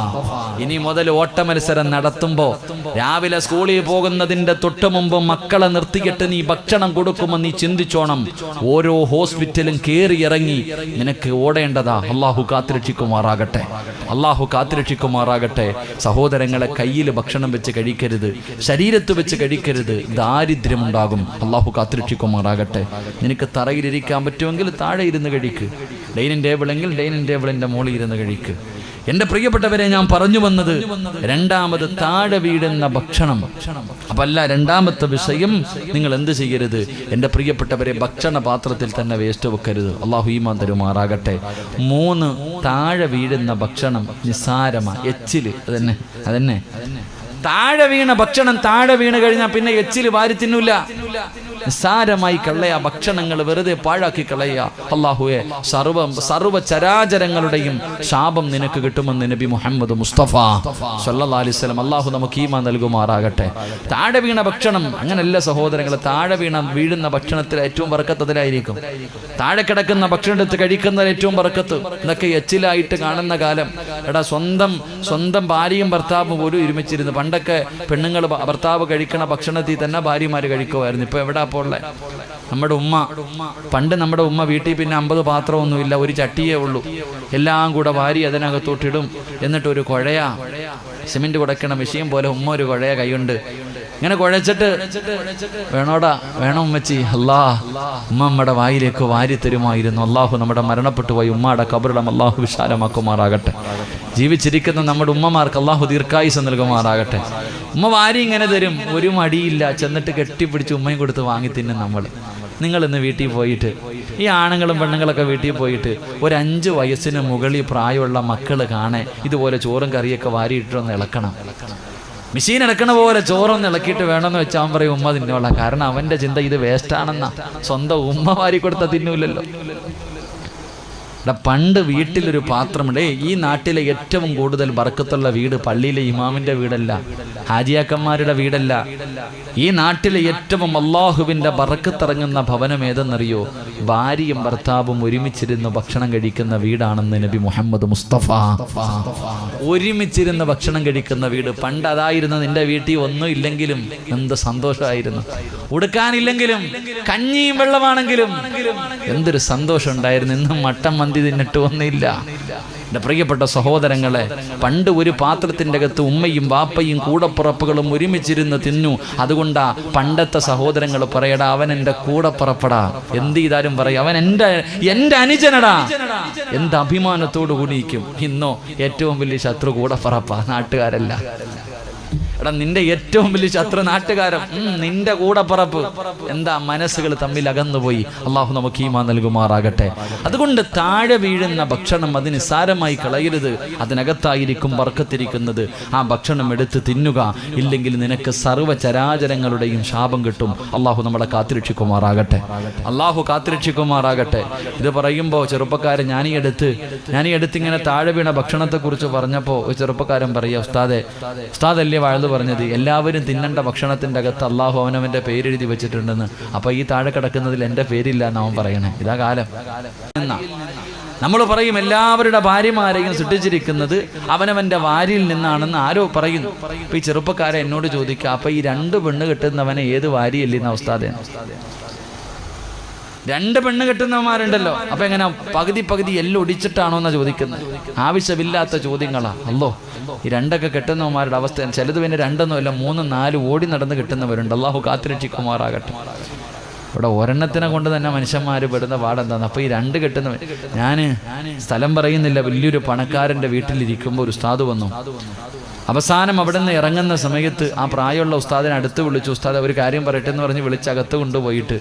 ഇനി മുതൽ ഓട്ട മത്സരം നടത്തുമ്പോ രാവിലെ സ്കൂളിൽ പോകുന്നതിന്റെ തൊട്ട് മുമ്പ് മക്കളെ നിർത്തിയിട്ട് നീ ഭക്ഷണം കൊടുക്കുമെന്ന് നീ ചിന്തിച്ചോണം. ഓരോ ഹോസ്പിറ്റലും കേറി ഇറങ്ങി നിനക്ക് ഓടേണ്ടതാ. അള്ളാഹു കാത്തുരക്ഷിക്കുമാറാകട്ടെ. അള്ളാഹു കാത്തുരക്ഷിക്കുമാറാകട്ടെ. സഹോദരങ്ങളെ, കയ്യിൽ ഭക്ഷണം വെച്ച് കഴിക്കരുത്, ശരീരത്ത് വെച്ച് കഴിക്കരുത്. ദാരിദ്ര്യമുണ്ടാകും. അള്ളാഹു കാത്തുരക്ഷിക്കുമാറാകട്ടെ. നിനക്ക് തറയിലിരിക്കാൻ പറ്റുമെങ്കിൽ താഴെ ഇരുന്ന് കഴിക്ക്. ഡൈനിങ് ടേബിളെങ്കിൽ ഡൈനിങ് ടേബിളിന്റെ മുകളിൽ ഇരുന്ന് കഴിക്ക്. എന്റെ പ്രിയപ്പെട്ടവരെ, ഞാൻ പറഞ്ഞു വന്നത് രണ്ടാമത് താഴെ വീടുന്ന ഭക്ഷണം. അപ്പല്ല, രണ്ടാമത്തെ വിഷയം, നിങ്ങൾ എന്ത് ചെയ്യരുത്? എന്റെ പ്രിയപ്പെട്ടവരെ, ഭക്ഷണ പാത്രത്തിൽ തന്നെ വേസ്റ്റ് വെക്കരുത്. അള്ളാഹു ഈമാൻ തരുമാറാകട്ടെ. 3 താഴെ വീഴുന്ന ഭക്ഷണം നിസ്സാരമാ. എച്ചില് അതന്നെ താഴെ വീണ ഭക്ഷണം താഴെ വീണ് കഴിഞ്ഞാൽ പിന്നെ എച്ചില് വാരി തിന്നൂല. നിസ്സാരമായി കളയ ഭക്ഷണങ്ങൾ വെറുതെ പാഴാക്കി കളയ. അല്ലാഹുവേ, സർവ ചരാചരങ്ങളുടെയും ശാപം നിനക്ക് കിട്ടുമെന്ന് നബി മുഹമ്മദ് മുസ്തഫ സല്ലല്ലാഹു അലൈഹി വസല്ലം. അല്ലാഹു നമുക്ക് ഈമാൻ നൽകുമാറാകട്ടെ. താഴെ വീണ ഭക്ഷണം അങ്ങനല്ല സഹോദരങ്ങളെ. താഴെ വീഴുന്ന ഭക്ഷണത്തിൽ ഏറ്റവും ബർക്കത്ത് അതിലായിരിക്കും. താഴെ കിടക്കുന്ന ഭക്ഷണം എടുത്ത് കഴിക്കുന്നതിൽ ഏറ്റവും ബർക്കത്ത്. ഇതൊക്കെ എച്ചിലായിട്ട് കാണുന്ന കാലം. എടാ, സ്വന്തം ഭാര്യയും ഭർത്താവും പോലും ഒരുമിച്ചിരുന്നു. പണ്ടൊക്കെ പെണ്ണുങ്ങൾ ഭർത്താവ് കഴിക്കണ ഭക്ഷണത്തിൽ തന്നെ ഭാര്യമാര് കഴിക്കുമായിരുന്നു. ഇപ്പൊ എവിടെ പോലെ നമ്മുടെ ഉമ്മ വീട്ടിൽ പിന്നെ 50 പാത്രമൊന്നുമില്ല, ഒരു ചട്ടിയേ ഉള്ളൂ. എല്ലാം കൂടെ വാരി അതിനകത്തോട്ടിടും. എന്നിട്ട് ഒരു കുഴയാ, സിമെന്റ് കുടക്കണ മെഷീൻ പോലെ ഉമ്മ ഒരു കുഴയ കൈയുണ്ട് ഇങ്ങനെ കുഴച്ചിട്ട്, വേണോടാ വേണം ഉമ്മച്ചി, ഉമ്മയുടെ വായിലേക്ക് വാരി തരുമായിരുന്നു. അള്ളാഹു നമ്മുടെ മരണപ്പെട്ടു പോയി ഉമ്മയുടെ ഖബറിടം അള്ളാഹു വിശാലമാക്കുമാറാകട്ടെ. ജീവിച്ചിരിക്കുന്ന നമ്മുടെ ഉമ്മമാർക്ക് അള്ളാഹു ദീർഘായുസ് നൽകുമാറാകട്ടെ. ഉമ്മ വാരി ഇങ്ങനെ തരും, ഒരു മടിയില്ല. ചെന്നിട്ട് കെട്ടിപ്പിടിച്ച് ഉമ്മയും കൊടുത്ത് വാങ്ങി തിന്നും നമ്മൾ. നിങ്ങളിന്ന് വീട്ടിൽ പോയിട്ട്, ഈ ആണുങ്ങളും പെണ്ണുങ്ങളൊക്കെ വീട്ടിൽ പോയിട്ട് ഒരു 5 വയസ്സിന് മുകളിൽ പ്രായമുള്ള മക്കൾ കാണേ ഇതുപോലെ ചോറും കറിയൊക്കെ വാരിയിട്ടൊന്ന് ഇളക്കണം. മെഷീൻ ഇളക്കണ പോലെ ചോറൊന്ന് ഇളക്കിയിട്ട് വേണമെന്ന് വെച്ചാൽ പറയും ഉമ്മ തിന്നോളാം. കാരണം അവന്റെ ചിന്ത ഇത് വേസ്റ്റാണെന്നാ. സ്വന്തം ഉമ്മ വാരി കൊടുത്ത തിന്നൂലല്ലോ. പണ്ട് വീട്ടിലൊരു പാത്രമുണ്ട്. ഈ നാട്ടിലെ ഏറ്റവും കൂടുതൽ ബർക്കത്തുള്ള വീട് പള്ളിയിലെ ഇമാമിന്റെ വീടല്ല, ഹാജിയാക്കന്മാരുടെ വീടല്ല. ഈ നാട്ടിലെ ഏറ്റവും അള്ളാഹുവിന്റെ ബർക്കത്തിറങ്ങുന്ന ഭവനം ഏതെന്നറിയോ? ഭാര്യയും ഭർത്താവും ഒരുമിച്ചിരുന്ന് ഭക്ഷണം കഴിക്കുന്ന വീടാണെന്ന് നബി മുഹമ്മദ് മുസ്തഫ. ഒരുമിച്ചിരുന്ന് ഭക്ഷണം കഴിക്കുന്ന വീട്. പണ്ട് അതായിരുന്നു. നിന്റെ വീട്ടിൽ ഒന്നും ഇല്ലെങ്കിലും എന്ത് സന്തോഷമായിരുന്നു. ഉടുക്കാനില്ലെങ്കിലും കഞ്ഞിയും വെള്ളമാണെങ്കിലും എന്തൊരു സന്തോഷം ഉണ്ടായിരുന്നു. ഇന്നും മട്ടൻ മന്തി തിന്നിട്ട് ഒന്നുമില്ല. എൻ്റെ പ്രിയപ്പെട്ട സഹോദരങ്ങളെ, പണ്ട് ഒരു പാത്രത്തിൻ്റെ അകത്ത് ഉമ്മയും വാപ്പയും കൂടപ്പുറപ്പുകളും ഒരുമിച്ചിരുന്ന് തിന്നു. അതുകൊണ്ടാ പണ്ടത്തെ സഹോദരങ്ങൾ പറയടാ, അവൻ എൻ്റെ കൂടപ്പുറപ്പടാ. എന്ത് ചെയ്താലും പറയും അവൻ എൻ്റെ അനുജനടാ. എന്ത് അഭിമാനത്തോടു കൂടിയിരിക്കും. ഇന്നോ ഏറ്റവും വലിയ ശത്രു കൂടപ്പുറപ്പാ, നാട്ടുകാരല്ല. എടാ, നിന്റെ ഏറ്റവും വലിയ ശത്രു നാട്ടുകാരൻ, നിന്റെ കൂടപ്പുറപ്പ്. എന്താ, മനസ്സുകൾ തമ്മിൽ അകന്നുപോയി. അള്ളാഹു നമുക്ക് ഈമാൻ നൽകുമാറാകട്ടെ. അതുകൊണ്ട് താഴെ വീഴുന്ന ഭക്ഷണം അത് നിസ്സാരമായി കളയരുത്. അതിനകത്തായിരിക്കും ബർക്കത്തിരിക്കുന്നത്. ആ ഭക്ഷണം എടുത്ത് തിന്നുക. ഇല്ലെങ്കിൽ നിനക്ക് സർവ്വ ചരാചരങ്ങളുടെയും ശാപം കിട്ടും. അള്ളാഹു നമ്മളെ കാത്തിരക്ഷിക്കുമാറാകട്ടെ. അള്ളാഹു കാത്തിരക്ഷിക്കുമാറാകട്ടെ. ഇത് പറയുമ്പോൾ ചെറുപ്പക്കാരൻ ഞാനീ എടുത്ത് ഇങ്ങനെ താഴെ വീണ ഭക്ഷണത്തെക്കുറിച്ച് പറഞ്ഞപ്പോൾ ഒരു ചെറുപ്പക്കാരൻ പറയുക, ഉസ്താദല്ലേ വാഴ്ന്നു പറഞ്ഞത്, എല്ലാവരും തിന്നേണ്ട ഭക്ഷണത്തിൻ്റെ അകത്ത് അള്ളാഹു അവനവൻ്റെ പേരെഴുതി വെച്ചിട്ടുണ്ടെന്ന്. അപ്പോൾ ഈ താഴെ കിടക്കുന്നതിൽ എൻ്റെ പേരില്ല എന്ന് അവൻ പറയണേ. ഇതാ കാലം. നമ്മൾ പറയും എല്ലാവരുടെ ഭാര്യമാരെയും സൃഷ്ടിച്ചിരിക്കുന്നത് അവനവൻ്റെ വാരിയിൽ നിന്നാണെന്ന് ആരോ പറയുന്നു. അപ്പോൾ ഈ ചെറുപ്പക്കാരെ എന്നോട് ചോദിക്കുക, അപ്പോൾ ഈ 2 പെണ്ണ് കെട്ടുന്നവനെ ഏത് വാരിയല്ലെന്ന ഉസ്താദേ? 2 പെണ്ണ് കെട്ടുന്നവന്മാരുണ്ടല്ലോ. അപ്പൊ എങ്ങനെ പകുതി എല്ലാം ഒടിച്ചിട്ടാണോ എന്നാ ചോദിക്കുന്നത്? ആവശ്യമില്ലാത്ത ചോദ്യങ്ങളാ. അല്ലോ, ഈ 2 കെട്ടുന്നവന്മാരുടെ അവസ്ഥ. ചിലത് പിന്നെ 2 അല്ല 3, 4 ഓടി നടന്ന് കിട്ടുന്നവരുണ്ട്. അള്ളാഹു കാത്തിരക്ഷിക്കുമാറാകട്ടെ. ഇവിടെ ഒരെണ്ണത്തിനെ കൊണ്ട് തന്നെ മനുഷ്യന്മാർ പെടുന്ന പാടെന്താന്ന്. അപ്പോൾ ഈ 2 കെട്ടുന്നവൻ, ഞാൻ സ്ഥലം പറയുന്നില്ല, വലിയൊരു പണക്കാരൻ്റെ വീട്ടിലിരിക്കുമ്പോൾ ഒരു ഉസ്താദ് വന്നു. അവസാനം അവിടെ നിന്ന് ഇറങ്ങുന്ന സമയത്ത് ആ പ്രായമുള്ള ഉസ്താദിനെ അടുത്ത് വിളിച്ചു. ഉസ്താദ് ഒരു കാര്യം പറയട്ടെ എന്ന് പറഞ്ഞ് വിളിച്ച് അകത്ത് കൊണ്ടുപോയിട്ട്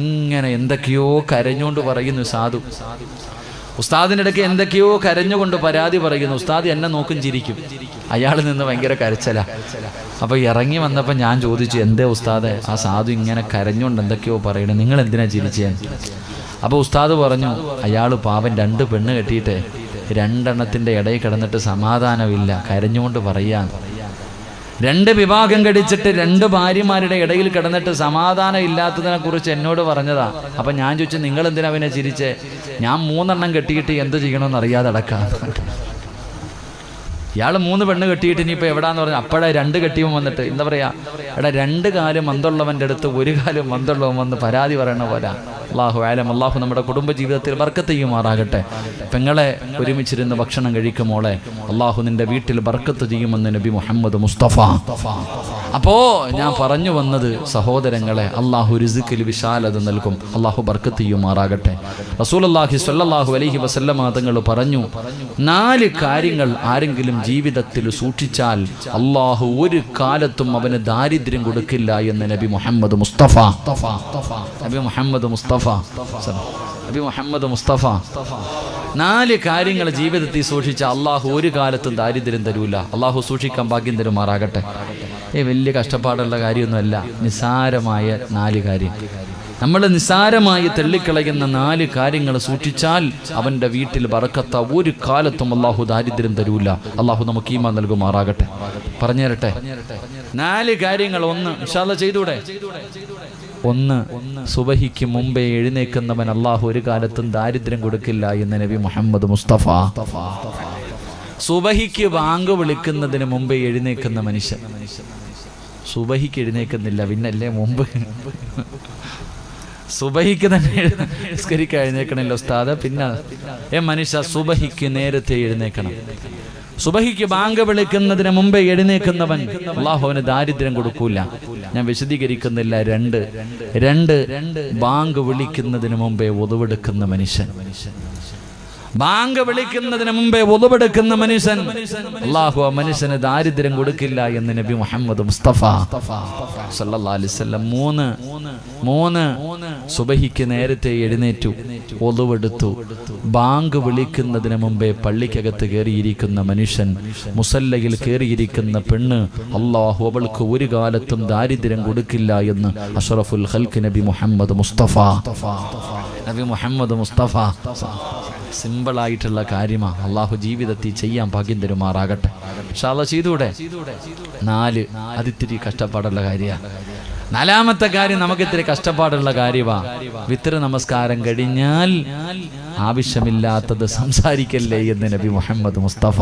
ഇങ്ങനെ എന്തൊക്കെയോ കരഞ്ഞുകൊണ്ട് പറയുന്നു സാധു. ഉസ്താദിൻ്റെ ഇടയ്ക്ക് എന്തൊക്കെയോ കരഞ്ഞുകൊണ്ട് പരാതി പറയുന്നു. ഉസ്താദ് എന്നെ നോക്കും ചിരിക്കും. അയാൾ നിന്ന് ഭയങ്കര കരച്ചല. അപ്പോൾ ഇറങ്ങി വന്നപ്പോൾ ഞാൻ ചോദിച്ചു, എന്തേ ഉസ്താദെ ആ സാധു ഇങ്ങനെ കരഞ്ഞുകൊണ്ട് എന്തൊക്കെയോ പറയണേ, നിങ്ങൾ എന്തിനാ ചിരിച്ചേ? അപ്പോൾ ഉസ്താദ് പറഞ്ഞു, അയാൾ പാവൻ 2 പെണ്ണ് കെട്ടിയിട്ട് 2 എണ്ണത്തിൻ്റെ ഇടയിൽ കിടന്നിട്ട് സമാധാനമില്ല, കരഞ്ഞുകൊണ്ട് പറയാൻ. 2 വിവാഹം കഴിച്ചിട്ട് 2 ഭാര്യമാരുടെ ഇടയിൽ കിടന്നിട്ട് സമാധാനം ഇല്ലാത്തതിനെ കുറിച്ച് എന്നോട് പറഞ്ഞതാ. അപ്പൊ ഞാൻ ചോദിച്ചു, നിങ്ങൾ എന്തിനാ അവനെ ചിരിച്ചേ? ഞാൻ 3 എണ്ണം കെട്ടിയിട്ട് എന്ത് ചെയ്യണമെന്ന് അറിയാതെ അടക്കാം. ഇയാൾ 3 പെണ്ണ് കെട്ടിയിട്ട് ഇനിയിപ്പോൾ എവിടാന്ന് പറഞ്ഞാൽ അപ്പോഴേ 2 കെട്ടിയവൻ വന്നിട്ട് എന്താ പറയാ, എടാ 2 കാലും മന്തുള്ളവൻ്റെ അടുത്ത് 1 കാലും മന്തുള്ളവൻ വന്ന് പരാതി പറയണ പോലെ. അള്ളാഹു ആലം. അള്ളാഹു നമ്മുടെ കുടുംബ ജീവിതത്തിൽ ബർക്കത്ത് ചെയ്യുമാറാകട്ടെ. പെങ്ങളെ ഒരുമിച്ചിരുന്ന് ഭക്ഷണം കഴിക്കുമോളെ, അള്ളാഹു നിന്റെ വീട്ടിൽ ബർക്കത്ത് ചെയ്യുമെന്ന് നബി മുഹമ്മദ് മുസ്തഫ. അപ്പോ ഞാൻ പറഞ്ഞു വന്നത് സഹോദരങ്ങളെ, അള്ളാഹു റിസ്ക്കിൽ വിശാലത നൽകും. അള്ളാഹു ബർക്കത്ത് ചെയ്യുമാറാകട്ടെ. റസൂലുള്ളാഹി സ്വല്ലല്ലാഹു അലൈഹി വസല്ലമ തങ്ങൾ പറഞ്ഞു, 4 കാര്യങ്ങൾ ആരെങ്കിലും ജീവിതത്തിൽ സൂക്ഷിച്ചാൽ അള്ളാഹു ഒരു കാലത്തും അവന് ദാരിദ്ര്യം കൊടുക്കില്ല എന്ന് നബി മുഹമ്മദ് മുസ്തഫ. നബി മുഹമ്മദ് മുസ്തഫ. 4 കാര്യങ്ങൾ ജീവിതത്തിൽ സൂക്ഷിച്ച അള്ളാഹു ഒരു കാലത്തും ദാരിദ്ര്യം തരൂല. അള്ളാഹു സൂക്ഷിക്കാൻ ഭാഗ്യം തരുമാറാകട്ടെ. വലിയ കഷ്ടപ്പാടുള്ള കാര്യമൊന്നുമല്ല, നിസ്സാരമായ 4 കാര്യം. നമ്മൾ നിസ്സാരമായി തള്ളിക്കളയുന്ന 4 കാര്യങ്ങൾ സൂക്ഷിച്ചാൽ അവൻ്റെ വീട്ടിൽ ബറക്കത്ത. ഒരു കാലത്തും അള്ളാഹു ദാരിദ്ര്യം തരൂല. അള്ളാഹു നമുക്ക് ഈമാൻ നൽകുമാറാകട്ടെ. പറഞ്ഞു തരട്ടെ 4 കാര്യങ്ങൾ. 1 ഇൻഷാ അല്ലാഹ് ചെയ്തൂടെ? 1, സുബഹിക്ക് മുമ്പേ എഴുന്നേൽക്കുന്നവൻ അള്ളാഹു ഒരു കാലത്തും ദാരിദ്ര്യം കൊടുക്കില്ല എന്ന് നബി മുഹമ്മദ് മുസ്തഫ. സുബഹിക്ക് ബാങ്ക് വിളിക്കുന്നതിന് മുമ്പേ എഴുന്നേൽക്കുന്ന മനുഷ്യൻ. സുബഹിക്ക് എഴുന്നേൽക്കുന്നില്ല, പിന്നല്ലേ മുമ്പ് സുബഹിക്ക് തന്നെ നിസ്കരിക്കാൻ എഴുന്നേൽക്കണല്ലോ ഉസ്താദ്. പിന്നെ മനുഷ്യ സുബഹിക്ക് നേരത്തെ എഴുന്നേൽക്കണം. സുബഹിക്ക് ബാങ്ക് വിളിക്കുന്നതിന് മുമ്പേ എഴുന്നേൽക്കുന്നവൻ അല്ലാഹു അവന് ദാരിദ്ര്യം കൊടുക്കൂല. ഞാൻ വിശദീകരിക്കുന്നില്ല. 2 ബാങ്ക് വിളിക്കുന്നതിന് മുമ്പേ ഒതുവെടുക്കുന്ന മനുഷ്യൻ. ബാങ്ക് വിളിക്കുന്നതിന് മുമ്പേ ഒതുവെടുക്കുന്ന മനുഷ്യൻ അല്ലാഹു ആ മനുഷ്യന് ദാരിദ്ര്യം കൊടുക്കില്ല എന്ന് നബി മുഹമ്മദ് മുസ്തഫ സല്ലല്ലാഹു അലൈഹി വസല്ലം. 3 സുബഹിക്ക് നേരത്തെ എഴുന്നേറ്റു, ഒതുവെടുത്തു. ബാങ്ക് വിളിക്കുന്നതിന് മുമ്പേ പള്ളിക്കകത്ത് കയറിയിരിക്കുന്ന മനുഷ്യൻ, മുസല്ലയിൽ കയറിയിരിക്കുന്ന പെണ്ണ്, അല്ലാഹു അവൾക്ക് ഒരു കാലത്തും ദാരിദ്ര്യം കൊടുക്കില്ല എന്ന് അഷ്റഫുൽ ഖൽഖ് നബി മുഹമ്മദ് മുസ്തഫ. നബി മുഹമ്മദ് മുസ്തഫ സിമ്പിളായിട്ടുള്ള കാര്യമാണ്. അള്ളാഹു ജീവിതത്തിൽ ചെയ്യാൻ ഭാഗ്യം തരുമാറാകട്ടെ. ഇൻഷാ അല്ലാഹ് ചെയ്തൂടെ? 4 അതിത്തിരി കഷ്ടപ്പാടുള്ള കാര്യമാണ്. 4ാമത്തെ കാര്യം നമുക്കിത്തിരി കഷ്ടപ്പാടുള്ള കാര്യമാണ്. വിത്ർ നമസ്കാരം കഴിഞ്ഞാൽ ആവശ്യമില്ലാത്തത് സംസാരിക്കല്ലേ എന്ന് നബി മുഹമ്മദ് മുസ്തഫ.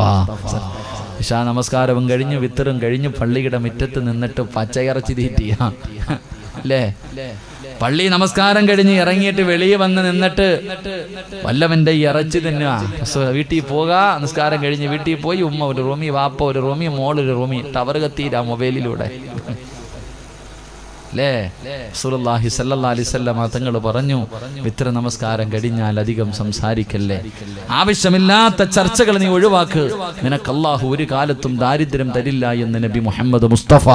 ഇശാ നമസ്കാരവും കഴിഞ്ഞ് വിത്തറും കഴിഞ്ഞ് പള്ളിയുടെ മുറ്റത്ത് നിന്നിട്ട് പച്ചയിറച്ചി തീറ്റിയ അല്ലേ? പള്ളി നമസ്കാരം കഴിഞ്ഞ് ഇറങ്ങിയിട്ട് വെളിയെ വന്ന് നിന്നിട്ട് വല്ലവന്റെ ഇറച്ചി തിന്നുക. വീട്ടിൽ പോകാ, നിസ്കാരം കഴിഞ്ഞ് വീട്ടിൽ പോയി ഉമ്മ ഒരു റൂമി, വാപ്പ ഒരു റൂമി, മോളൊരു റൂമി, ടവർ കത്തിയില്ല മൊബൈലിലൂടെ അല്ലേ? റസൂലുള്ളാഹി സ്വല്ലല്ലാഹി അലൈഹി വസല്ലം തങ്ങൾ പറഞ്ഞു, വിത്ര നമസ്കാരം കഴിഞ്ഞാൽ അധികം സംസാരിക്കല്ലേ, ആവശ്യമില്ലാത്ത ചർച്ചകൾ നീ ഒഴിവാക്ക്, നിനക്ക് അല്ലാഹു ഒരു കാലത്തും ദാരിദ്ര്യം തരില്ല എന്ന് നബി മുഹമ്മദ് മുസ്തഫ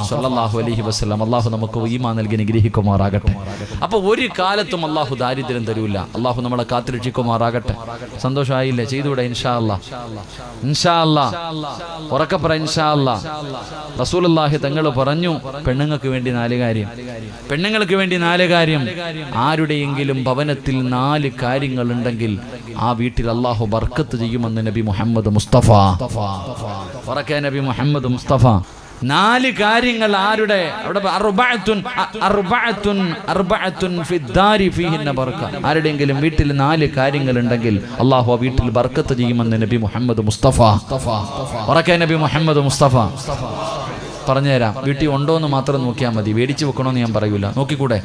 സ്വല്ലല്ലാഹു അലൈഹി വസല്ലം. അല്ലാഹു നമുക്ക് ഈമാൻ നൽകി അനുഗ്രഹിക്കുമാറാകട്ടെ. അപ്പോൾ ഒരു കാലത്തും അല്ലാഹു ദാരിദ്ര്യം തരൂല. അല്ലാഹു നമ്മളെ കാത്തുരക്ഷിക്കുമാറാകട്ടെ. സന്തോഷമായില്ലേ? ചെയ്തുകൂടെ? ഇൻഷാ അല്ലാഹ്, ഇൻഷാ അല്ലാഹ്, ഉറക്കെ പറ ഇൻഷാ അല്ലാഹ്. റസൂലുള്ളാഹി തങ്ങൾ പറഞ്ഞു, പെണ്ണുങ്ങൾക്ക് വേണ്ടി 4 കാര്യം, പെണ്ണുങ്ങൾക്ക് വേണ്ടി 4 കാര്യം. ആരുടെയെങ്കിലും ഭവനത്തിൽ 4 കാര്യങ്ങൾ ഉണ്ടെങ്കിൽ ആ വീട്ടിൽ അല്ലാഹു ബർക്കത്ത് ചെയ്യുമെന്ന് നബി മുഹമ്മദ് മുസ്തഫ. ഉറക്കെ നബി മുഹമ്മദ് മുസ്തഫ. 4 കാര്യങ്ങൾ ആരുടെ അവിടെ ആരുടെയെങ്കിലും വീട്ടിൽ 4 കാര്യങ്ങൾ ഉണ്ടെങ്കിൽ അല്ലാഹു ആ വീട്ടിൽ ബർക്കത്ത് ചെയ്യുമെന്ന് നബി മുഹമ്മദ് മുസ്തഫ. ഉറക്കെ നബി മുഹമ്മദ് മുസ്തഫ. പറഞ്ഞുതരാം. വീട്ടിൽ ഉണ്ടോ എന്ന് മാത്രം നോക്കിയാൽ മതി, മേടിച്ചു വെക്കണമെന്ന് ഞാൻ പറയൂല. നോക്കിക്കൂടെ?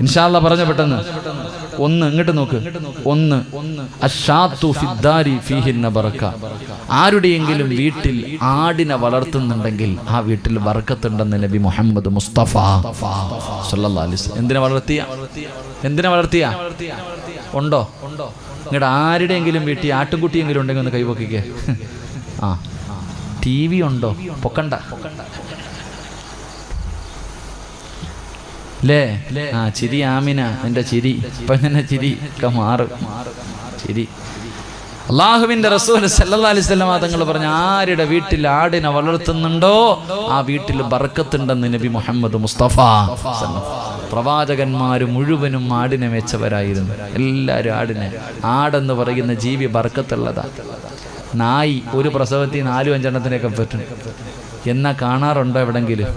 ഇൻഷാ അല്ലാഹ് പറഞ്ഞ പെട്ടെന്ന്. 1 ഇങ്ങോട്ട് നോക്ക്. 1 അശ്ശാത്തു ഫിദ്ദാരി ഫീഹിന്ന ബറക. ആരുടെയെങ്കിലും വീട്ടിൽ ആടിനെ വളർത്തുന്നുണ്ടെങ്കിൽ ആ വീട്ടിൽ ബർക്കത്തുണ്ടെന്ന് നബി മുഹമ്മദ് മുസ്തഫ സല്ലല്ലാഹു അലൈഹി വസല്ലം. എന്തിനാ വളർത്തിയ? ഉണ്ടോ? ഇങ്ങോട്ട് ആരുടെയെങ്കിലും വീട്ടിൽ ആട്ടുംകുട്ടിയെങ്കിലും ഉണ്ടെങ്കിൽ ഒന്ന് കൈവക്കിക്കേ. ആ, TV ഉണ്ടോ? പൊക്കണ്ട അല്ലേ? ആ, ചിരി ആമിന, നിന്റെ ചിരി ഇപ്പൊ തന്നെ ചിരി ഒക്കെ മാറും. ചിരി. അള്ളാഹുവിന്റെ റസൂൽ സല്ലല്ലാഹു അലൈഹി വസല്ലം തങ്ങൾ പറഞ്ഞു, ആരുടെ വീട്ടിൽ ആടിനെ വളർത്തുന്നുണ്ടോ ആ വീട്ടിൽ ബർക്കത്തുണ്ടെന്ന് നബി മുഹമ്മദ് മുസ്തഫ. പ്രവാചകന്മാര് മുഴുവനും ആടിനെ വെച്ചവരായിരുന്നു. എല്ലാവരും ആടിനെ. ആടെന്ന് പറയുന്ന ജീവി ബർക്കത്തുള്ളതാ. നായി ഒരു പ്രസവത്തിൽ 4-5 എണ്ണത്തിനൊക്കെ പറ്റും. എന്നാ കാണാറുണ്ടോ എവിടെങ്കിലും?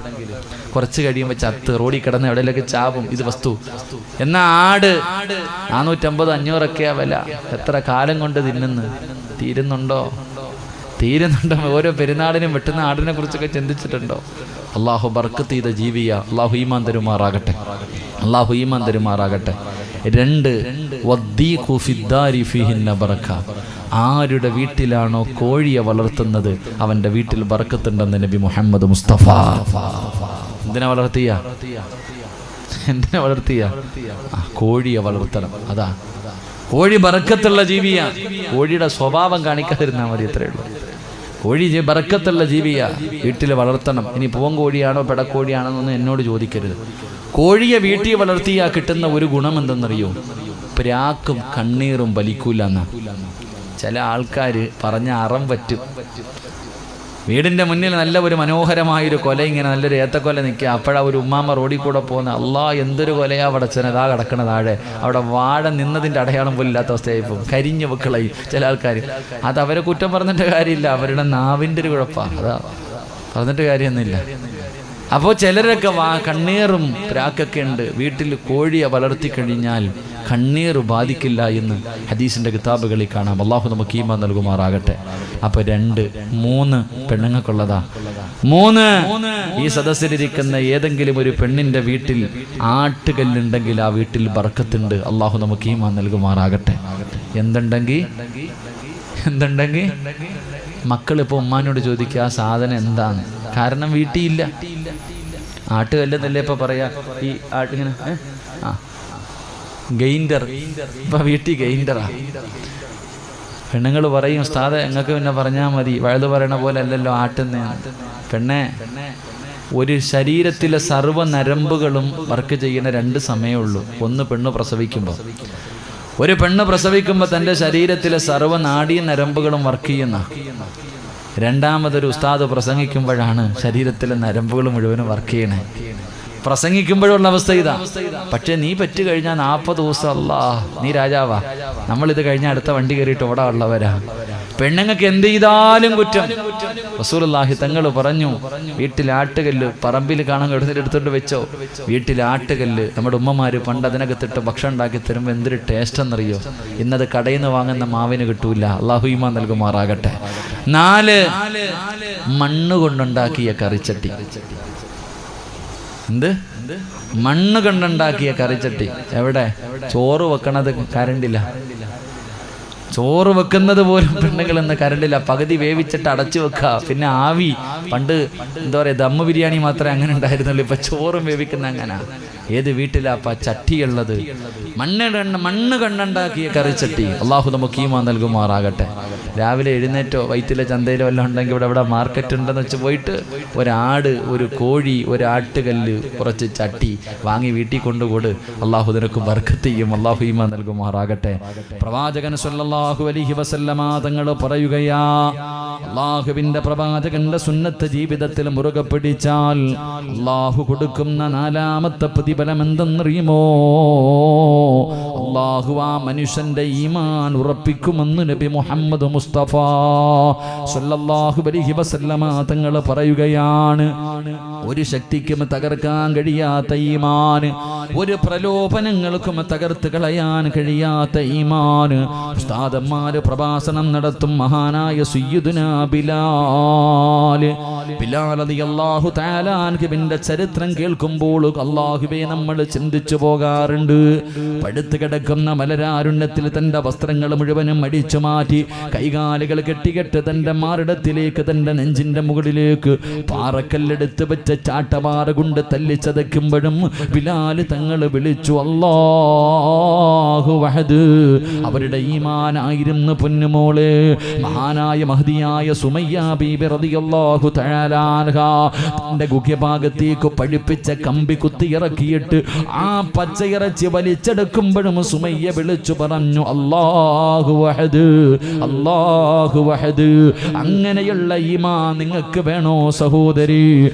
കുറച്ച് കഴിയുമ്പോൾ ചത്ത് റോഡിൽ കിടന്ന് എവിടെയൊക്കെ ചാവും. ഇത് വസ്തു. എന്നാ ആട് 450-500 വില. എത്ര കാലം കൊണ്ട് തിന്നുന്നു? തീരുന്നുണ്ടോ? ഓരോ പെരുന്നാളിനും വെട്ടുന്ന ആടിനെ കുറിച്ചൊക്കെ ചിന്തിച്ചിട്ടുണ്ടോ? അള്ളാഹു ബർക്കത്ത് ചെയ്ത ജീവിയ. അള്ളാഹു ഈമാൻ തരുമാറാകട്ടെ. അള്ളാഹു ഈമാൻ തരുമാറാകട്ടെ. 2 വദ്ദീഖു ഫിദ്ദാരി ഫീഹിന്ന ബറക. ആരുടെ വീട്ടിലാണോ കോഴിയെ വളർത്തുന്നത് അവന്റെ വീട്ടിൽ ബർക്കത്തുണ്ടെന്ന് നബി മുഹമ്മദ് മുസ്തഫ. എന്തിനാ വളർത്തിയ? കോഴിയെ വളർത്തണം. അതാ കോഴി ബർക്കത്തുള്ള ജീവിയാ. കോഴിയുടെ സ്വഭാവം കാണിക്കാതിരുന്നാൽ മതി, അത്രയേ ഉള്ളൂ. കോഴി ബർക്കത്തുള്ള ജീവിയാ, വീട്ടിൽ വളർത്തണം. ഇനി പൂവൻകോഴിയാണോ പെടക്കോഴിയാണോ എന്നൊന്നും എന്നോട് ചോദിക്കരുത്. കോഴിയെ വീട്ടിൽ വളർത്തിയാൽ കിട്ടുന്ന ഒരു ഗുണം എന്തെന്നറിയോ? പ്രാക്കും കണ്ണീറും വലിക്കൂല എന്നാ. ചില ആൾക്കാർ പറഞ്ഞ അറം പറ്റും. വീടിൻ്റെ മുന്നിൽ നല്ല ഒരു മനോഹരമായൊരു കൊല, ഇങ്ങനെ നല്ലൊരു ഏത്തക്കൊല നിൽക്കുക. അപ്പോഴാ ഒരു ഉമ്മാമ്മ റോഡിൽ കൂടെ പോകുന്ന, അല്ലാ എന്തൊരു കൊലയാ പടച്ചനെ, അതാ കിടക്കണ താഴെ. അവിടെ വാഴ നിന്നതിൻ്റെ അടയാളം പോലും ഇല്ലാത്ത അവസ്ഥയായി പോകും. കരിഞ്ഞ് വെക്കളയും ചില ആൾക്കാർ. അത് അവരെ കുറ്റം പറഞ്ഞിട്ട് കാര്യമില്ല, അവരുടെ നാവിൻ്റെ ഒരു കുഴപ്പമാണ്. അതാ പറഞ്ഞിട്ട് കാര്യമൊന്നുമില്ല. അപ്പോൾ ചിലരൊക്കെ കണ്ണീറും പ്രാക്കൊക്കെ ഉണ്ട്. വീട്ടിൽ കോഴിയെ വളർത്തിക്കഴിഞ്ഞാൽ കണ്ണീർ ബാധിക്കില്ല എന്ന് ഹദീസിൻ്റെ കിതാബുകളിൽ കാണാം. അള്ളാഹു നമുക്ക് ഈമാൻ നൽകുമാറാകട്ടെ. അപ്പോൾ 2, 3 പെണ്ണുങ്ങൾക്കുള്ളതാ. 3 ഈ സദസ്സിലിരിക്കുന്ന ഏതെങ്കിലും ഒരു പെണ്ണിൻ്റെ വീട്ടിൽ ആട്ടുകല്ലുണ്ടെങ്കിൽ ആ വീട്ടിൽ ബർക്കത്തുണ്ട്. അള്ളാഹു നമുക്ക് ഈമാൻ നൽകുമാറാകട്ടെ. എന്തുണ്ടെങ്കിൽ മക്കളിപ്പോൾ ഉമ്മാനോട് ചോദിക്കുക ആ സാധനം എന്താണ്? കാരണം വീട്ടിലില്ല. ആട്ടുകല്ലെന്നല്ലേ ഇപ്പൊ പറയാ. ഈ ആട്ടിങ്ങനെ ഗെയിൻഡർ, ഇപ്പൊ വീട്ടിൽ ഗെയിൻഡറാ. പെണ്ണുങ്ങൾ പറയും, ഉസ്താദേ ഞങ്ങൾക്ക് പിന്നെ പറഞ്ഞാൽ മതി, വഴുത് പറയണ പോലെ അല്ലല്ലോ ആട്ടുന്നേന്ന്. പെണ്ണെ, ഒരു ശരീരത്തിലെ സർവ്വ നരമ്പുകളും വർക്ക് ചെയ്യുന്ന 2 സമയമുള്ളൂ. ഒന്ന് പെണ്ണ് പ്രസവിക്കുമ്പോൾ. ഒരു പെണ്ണ് പ്രസവിക്കുമ്പോൾ തൻ്റെ ശരീരത്തിലെ സർവ്വ നാഡീ നരമ്പുകളും വർക്ക് ചെയ്യുന്ന. രണ്ടാമതൊരു ഉസ്താദ് പ്രസംഗിക്കുമ്പോഴാണ് ശരീരത്തിലെ നരമ്പുകൾ മുഴുവനും വർക്ക് ചെയ്യണേ. പ്രസംഗിക്കുമ്പോഴുള്ള അവസ്ഥ ഇതാ. പക്ഷെ നീ പറ്റു കഴിഞ്ഞാൽ 40 ദിവസം അല്ലാ നീ രാജാവാ, നമ്മളിത് കഴിഞ്ഞാൽ അടുത്ത വണ്ടി കയറിയിട്ട് ഓടാ ഉള്ളവരാ. പെണ്ണുങ്ങൾക്ക് എന്ത് ചെയ്താലും കുറ്റം. റസൂലുള്ളാഹി തങ്ങൾ പറഞ്ഞു, വീട്ടിൽ ആട്ടുകല്ല് പറമ്പിൽ കാണാൻ എടുത്തിട്ട് വെച്ചോ. വീട്ടിൽ ആട്ടുകല്ല് നമ്മുടെ ഉമ്മമാര് പണ്ട് അതിനകത്തിട്ട് ഭക്ഷണം ഉണ്ടാക്കി തരുമ്പോൾ എന്തൊരു ടേസ്റ്റ് എന്നറിയോ. ഇന്നത് കടയിൽ നിന്ന് വാങ്ങുന്ന മാവിന് കിട്ടൂല. അള്ളാഹു ഈമാൻ നൽകുമാറാകട്ടെ. 4 മണ്ണ് കൊണ്ടുണ്ടാക്കിയ കറിച്ചട്ടി. എന്ത് മണ്ണ് കൊണ്ടുണ്ടാക്കിയ കറിച്ചട്ടി? എവിടെ? ചോറ് വെക്കണത് കരണ്ടില്ല. ചോറ് വെക്കുന്നത് പോലും പെണ്ണുങ്ങൾ ഇന്ന് കരണ്ടില്ല. പകുതി വേവിച്ചിട്ട് അടച്ചു വെക്കുക. പിന്നെ ആവി. പണ്ട് എന്താ പറയുക, ദമ്മ് ബിരിയാണി മാത്രമേ അങ്ങനെ ഉണ്ടായിരുന്നുള്ളൂ. ഇപ്പൊ ചോറും വേവിക്കുന്ന അങ്ങനെ. ഏത് വീട്ടിലാപ്പ ചട്ടിയുള്ളത്? മണ്ണ് കണ്ടുണ്ടാക്കിയ കറിച്ചട്ടി. അള്ളാഹു നമുക്ക് ഈമാൻ നൽകുമാറാകട്ടെ. രാവിലെ എഴുന്നേറ്റോ വൈറ്റിലെ ചന്തയിലോ എല്ലാം ഉണ്ടെങ്കിൽ ഇവിടെ മാർക്കറ്റ് ഉണ്ടെന്ന് വെച്ച് പോയിട്ട് ഒരാട്, ഒരു കോഴി, ഒരു ആട്ടുകല്ല്, കുറച്ച് ചട്ടി വാങ്ങി വീട്ടിൽ കൊണ്ടുകൂട്. അള്ളാഹു നിനക്ക് ബർക്കത്ത് ചെയ്യും. അള്ളാഹു ഈമാൻ നൽകുമാറാകട്ടെ. പ്രവാചകൻ സ്വല്ലല്ലാഹു അലൈഹി വസല്ലമ തങ്ങൾ പറയുകയാ, അള്ളാഹുവിന്റെ പ്രവാചകന്റെ സുന്നത്ത് ജീവിതത്തിൽ മുറുകെ പിടിച്ചാൽ അള്ളാഹു കൊടുക്കുന്ന 4ാമത്തെ പ്രതിഫലം എന്തെന്നറിയുമോ? അള്ളാഹു ആ മനുഷ്യന്റെ ഈമാൻ ഉറപ്പിക്കുമെന്ന് നബി മുഹമ്മദ് മുസ്തഫ സ്വല്ലല്ലാഹു അലൈഹി വസല്ലമ തങ്ങൾ പറയുകയാണ്. ഒരു ശക്തിക്കും തകർക്കാൻ കഴിയാത്ത ഈമാൻ, ഒരു പ്രലോഭനങ്ങൾക്കും തകർത്ത് കളയാൻ കഴിയാത്ത ഈമാൻ. ഉസ്താദന്മാര് പ്രഭാഷണം നടത്തും. മഹാനായ സയ്യിദുനാ ബിലാൽ റളിയല്ലാഹു തആല അൻഹുവിന്റെ ചരിത്രം കേൾക്കുമ്പോൾ അല്ലാഹുവേ നമ്മൾ ചിന്തിച്ചു പോകാറുണ്ട്. പടുത്തു കിടക്കുന്ന മലരാരുണ്യത്തിൽ തന്റെ വസ്ത്രങ്ങൾ മുഴുവനും അടിച്ചു മാറ്റി കൈകാലുകൾ കെട്ടിക്കെട്ട് തന്റെ മാറിടത്തിലേക്ക്, തന്റെ നെഞ്ചിന്റെ മുകളിലേക്ക് പാറക്കല്ലെടുത്ത് വെച്ച ചാട്ടപാറ കൊണ്ട് തല്ലിച്ചതയ്ക്കുമ്പോഴും ബിലാൽ തങ്ങൾ വിളിച്ചു അല്ലാഹു വഹദ്. അവരുടെ ഈമാനായിരുന്നു പൊന്നുമോളെ. മഹാനായ മഹദിയായ സുമയ്യ ബീബി റളിയല്ലാഹു തആല അൻഹാ തന്റെ ഗുഹ്യഭാഗത്തേക്ക് പഴുപ്പിച്ച കമ്പി കുത്തിയിറക്കിയിട്ട് ആ പച്ചയിറച്ചി വലിച്ചെടുക്കുമ്പോഴും സുമയ്യ വിളിച്ചു പറഞ്ഞു അല്ലാഹു വഹദ്, അല്ലാഹു വഹദ്. അങ്ങനെയുള്ള ഈമാൻ നിങ്ങൾക്ക് വേണോ സഹോദരി?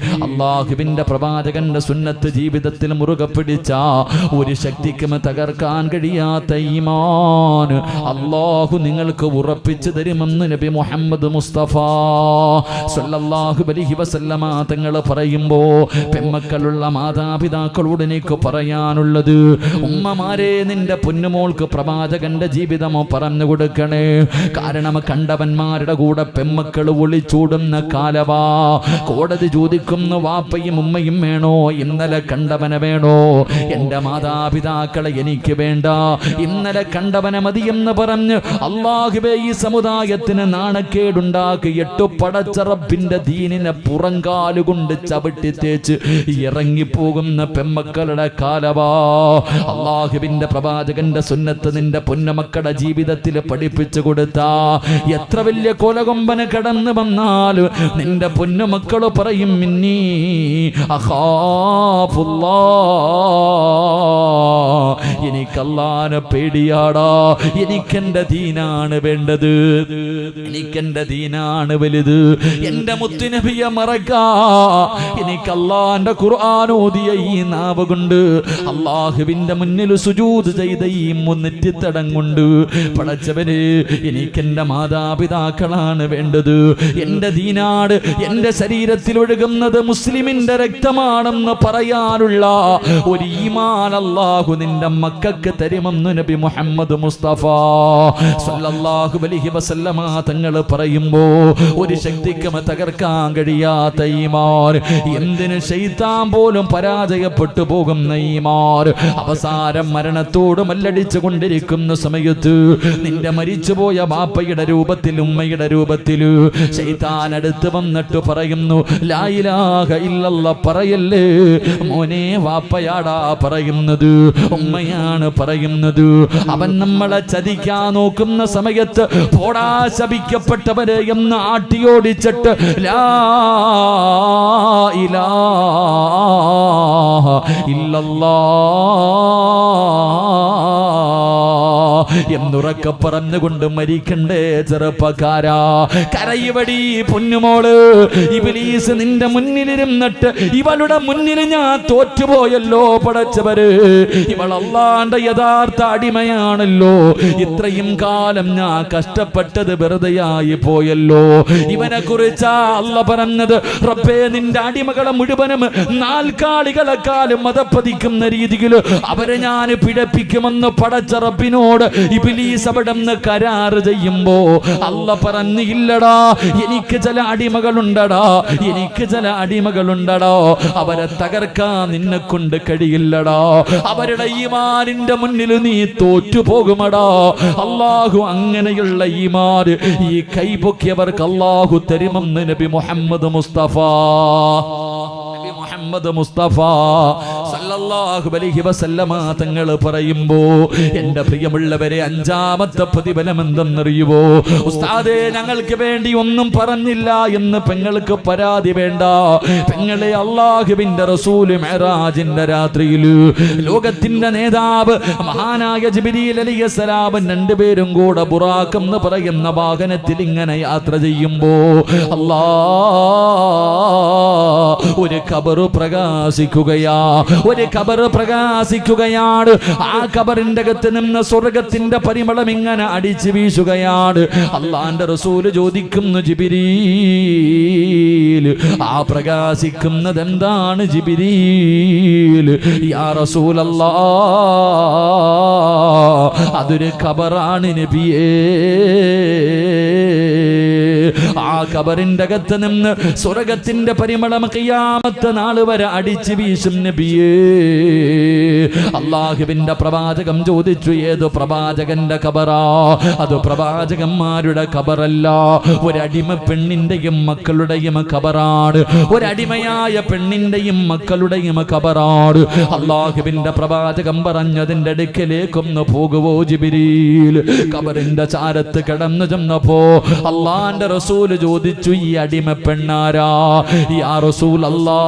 അല്ലാഹുവിന്റെ പ്രവാചകന്റെ സുന്നത്ത് ജീവിതത്തിൽ മുറുകെ പിടിച്ച ഒരു ശക്തിക്കും തകർക്കാൻ കഴിയാത്ത ഈമാൻ അല്ലാഹു നിങ്ങൾക്ക് ഉറപ്പിച്ചു തരുമെന്ന് നബി മുഹമ്മദ് മുസ്തഫ സ്വല്ലല്ലാഹു അലൈഹി വസല്ലമ തങ്ങൾ പറയുമ്പോ പെമ്മക്കളുള്ള മാതാപിതാക്കളോട് എനിക്ക് പറയാനുള്ളത്, ഉമ്മമാരെ നിന്റെ പൊന്നുമോൾക്ക് പ്രവാചകന്റെ ജീവിതമോ പറഞ്ഞു കൊടുക്കണേ. കാരണം കണ്ടവന്മാരുടെ കൂടെ പെമ്മക്കൾ ഒളിച്ചൂടുന്ന കാലവാ. കോടതി ചോദിക്കുന്നു വാപ്പയും ഉമ്മയും വേണോ? ഇന്നലെ കണ്ടവനെ വേണോ? എന്റെ മാതാപിതാക്കളെ എനിക്ക് വേണ്ട, ഇന്നലെ കണ്ടവനെ മതിയെന്ന് പറഞ്ഞ് അല്ലാഹുവേ ഈ സമുദായത്തിന് നാണക്കേടുണ്ടാക്കി 8 പടച്ച റബ്ബിന്റെ ദീനിനെ പുറങ്കാലുകൊണ്ട് ചവിട്ടി തേച്ച് ഇറങ്ങിപ്പോകുന്ന പെമ്മക്കളുടെ കാലവാ. അല്ലാഹുവിന്റെ പ്രവാചകന്റെ സുന്നത്ത് നിന്റെ പൊന്നമക്കളുടെ ജീവിതത്തിൽ പഠിപ്പിച്ചു കൊടുത്ത എത്ര വലിയ കൊലകൊമ്പന് കടന്നു വന്നാൽ നിന്റെ പൊന്നുമക്കള് പറയും മിന്നീ അഖാഫുല്ലാ, എനിക്കല്ലാനെ പേടിയാടാ, എനിക്കെന്റെ ദീനാണ് വേണ്ടത്, എനിക്കെന്റെ ദീനാണ് വലുത്, എന്റെ മുത്തുനബിയെ മറക്കാ, എനിക്കല്ലാന്റെ ഖുർആൻ ഓതിയ ഈ നാവ് കൊണ്ട് അല്ലാഹുവിന്റെ മുന്നിൽ സുജൂദ് ചെയ്ത ഈ മുന്നിറ്റിത്തടം കൊണ്ട് പടച്ചവനെ എനിക്കെന്റെ മാതാപിതാക്കളാണ് വേണ്ടത്, എന്റെ ദീനാട്, എന്റെ ശരീരത്തിൽ ഒഴുകുന്നത് മുസ്ലിമിന്റെ രക്തമാണെന്ന് പറയാനുള്ള ഒരു ഈമാൻ അല്ലാഹു നിന്റെ മക്കൾക്ക് തരുമെന്ന് നബി മുഹമ്മദ് മുസ്തഫ സ്വല്ലല്ലാഹു അലൈഹി വസല്ലമ തങ്ങൾ പറയുമ്പോ ഒരു ശക്തിക്കും തകർക്കാൻ കഴിയാത്ത ഈമാൻ, എന്തിന് ശൈത്താൻ പോലും പരാജയപ്പെട്ടു പോകുന്ന ഈമാൻ, അവസാനം മരണത്തോട് മല്ലടിച്ചു കൊണ്ടിരിക്കുന്ന സമയത്ത് നിന്റെ മരിച്ചുപോയ ബാപ്പയുടെ രൂപത്തിൽ, ഉമ്മയുടെ രൂപത്തിൽ ശൈത്താൻ അടുത്ത് വന്നിട്ട് പറയുന്നു ലാ ഇലാഹ ഇല്ലല്ലാഹ് പറയല്ലേ മോനെ, വാപ്പയാടാ പറയുന്നത്, ഉമ്മയാണ് പറയുന്നത്. അവൻ നമ്മളെ ചതിക്കാൻ നോക്കുന്ന സമയത്ത് പോടാ ശപിക്കപ്പെട്ടവരെ എന്ന് ആട്ടിയോടിച്ചിട്ട് ലാ ഇലാഹ ഇല്ലല്ലാഹ് എന്നുറക്കെ പറഞ്ഞുകൊണ്ട് മരിക്കണ്ടേ ചെറുപ്പക്കാരാ? കരയുവടി പൊന്നുമോള്. ഇബ്ലീസ് നിന്റെ മുന്നിലിരുന്നിട്ട് ഇവളുടെ മുന്നിൽ ഞാൻ തോറ്റുപോയല്ലോ പടച്ചവര്. ഇവൾ അല്ലാഹുവിന്റെ യഥാർത്ഥ അടിമയാണല്ലോ. ഇത്രയും കാലം ഞാൻ കഷ്ടപ്പെട്ടത് വെറുതെയായി പോയല്ലോ. ഇവനെ കുറിച്ചാ അല്ലാഹ് പറഞ്ഞത്, റബ്ബേ നിന്റെ അടിമകളെ മുഴുവനും നാൽക്കാലികളെക്കാളും മതപ്പതിക്കുന്ന രീതിയിൽ അവരെ ഞാൻ പിഴപ്പിക്കുമെന്ന് പടച്ച റബ്ബിനോട് ഇബ്ലീസ് അവിടെന്ന് കരാറ് ചെയ്യുമ്പോ അല്ലാഹ് പറഞ്ഞില്ലടാ, എനിക്ക് ചില അടിമകളുണ്ടടാ, എനിക്ക് ചില അടിമകളുണ്ടടാ, അവരെ തകർക്കാൻ നിന്നെ കൊണ്ട് കഴിയില്ലടാ, അവരുടെ ഈമാനിന്റെ മുന്നിൽ നീ തോറ്റുപോകുമടാ. അല്ലാഹു അങ്ങനെയുള്ള ഈമാൻ ഈ കൈപൊക്കിയവർക്ക് അല്ലാഹു തരുമെന്ന് നബി മുഹമ്മദ് മുസ്തഫ സല്ലല്ലാഹു അലൈഹി വസല്ലമ തങ്ങൾ പറയുമ്പോ, എന്റെ പ്രിയമുള്ളവരെ, അഞ്ചാമത്തെ പ്രതിഫലം എന്തെന്നറിയുവോ? ഉസ്താദേ ഞങ്ങൾക്ക് വേണ്ടി ഒന്നും പറഞ്ഞില്ല എന്ന് പെങ്ങൾക്ക് പരാതി വേണ്ട. പെങ്ങളെ, അല്ലാഹുവിന്റെ റസൂല് മിഅ്റാജിന്റെ രാത്രിയിൽ ലോകത്തിന്റെ നേതാവ് മഹാനായ ജിബ്രീൽ അലൈഹിസ്സലാം രണ്ടുപേരും കൂടെ ബുറാഖ് എന്ന് പറയുന്ന വാഹനത്തിൽ ഇങ്ങനെ യാത്ര ചെയ്യുമ്പോ ഒരു ഖബർ പ്രകാശിക്കുകയാ, ഒരു ഖബർ പ്രകാശിക്കുകയാണ്. ആ ഖബറിന്റെ അകത്ത് നിന്ന് സ്വർഗത്തിന്റെ പരിമളം ഇങ്ങനെ അടിച്ചു വീശുകയാണ്. അല്ലാഹുവിന്റെ റസൂൽ ചോദിക്കുന്നു, ജിബ്രീൽ, ആ പ്രകാശിക്കുന്നത് എന്താണ് ജിബ്രീൽ? യാ റസൂലല്ലാഹ്, അതൊരു ഖബറാണ് നബിയേ. ആ ഖബറിന്റെ അകത്ത് നിന്ന് സ്വർഗത്തിന്റെ പരിമളം ഖിയാമത്ത് നാൾ വരെ അടിച്ചു വീശും നബിയേ. അല്ലാഹുവിന്റെ പ്രവാചകൻ ചോദിച്ചു, ഏത് പ്രവാചകന്റെ ഖബറാ? അത് പ്രവാചകന്മാരുടെ ഖബറല്ല, ഒരടിമ പെണ്ണിന്റെയും മക്കളുടെയും ഖബറാണ്. ഒരടിമയായ പെണ്ണിന്റെയും മക്കളുടെയും ഖബറാണ്. അല്ലാഹുവിന്റെ പ്രവാചകൻ പറഞ്ഞതിന്റെ അടുക്കലേക്കൊന്ന് പോകുവോ ജിബ്രീൽ? ഖബറിന്റെ ചാരത്ത് കിടന്നു ചെന്നപ്പോ അല്ലാഹുവിന്റെ റസൂല് ചോദിച്ചു, ഈ അടിമ പെണ്ണാരാ? യാ റസൂലല്ലാഹ്,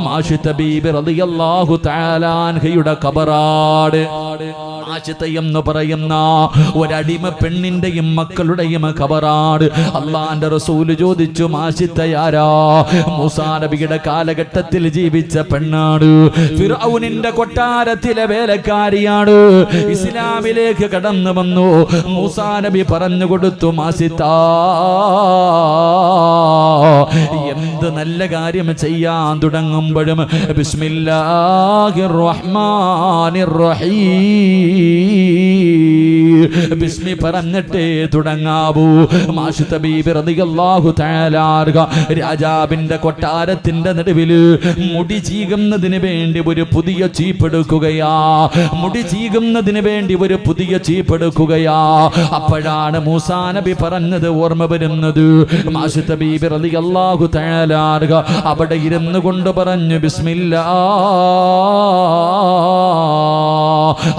മാഷിത ബീബി റളിയല്ലാഹു തആല അൻഹയുടെ ഖബറാണ്. മാഷിത എന്ന് പറയുന്ന ഒരടിമ പെണ്ണിന്റെയും മക്കളുടെയും ഖബറാണ്. അല്ലാഹുവിന്റെ റസൂല് ചോദിച്ചു, മാഷിതയാരാ? മൂസാ നബിയുടെ കാലഘട്ടത്തിൽ ജീവിച്ച പെണ്ണാണ്. ഫിർഔനിന്റെ കൊട്ടാരത്തിലെ വേലക്കാരിയാണ്. ഇസ്ലാമിലേക്ക് കടന്നു വന്നു. മൂസാ നബി പറഞ്ഞു കൊടുത്തു, മാഷിത, എന്ത് നല്ല കാര്യം ചെയ്യാൻ തുടങ്ങുമ്പോഴും ബിസ്മില്ലാഹിർ റഹ്മാനിർ റഹീം, ബിസ്മി പറഞ്ഞിട്ടേ തുടങ്ങാവൂ. മാഷിത ബീബി റളിയല്ലാഹു തആല അൻഹ രാജാവിന്റെ കൊട്ടാരത്തിന്റെ നടുവില് മുടി ചീകുന്നതിന് വേണ്ടി ഒരു പുതിയ ചീപ്പെടുക്കുകയാ. മുടി ചീകുന്നതിന് വേണ്ടി ഒരു പുതിയ ചീപ്പെടുക്കുകയാ. അപ്പോഴാണ് മൂസാ നബി പറഞ്ഞത് ഓർമ്മ വരുന്നത്. മാഷിത ബീബി റളിയല്ലാഹു തആല അൻഹ അവിടെ ഇരുന്നു കൊണ്ട് പറഞ്ഞു, ബിസ്മില്ലാ.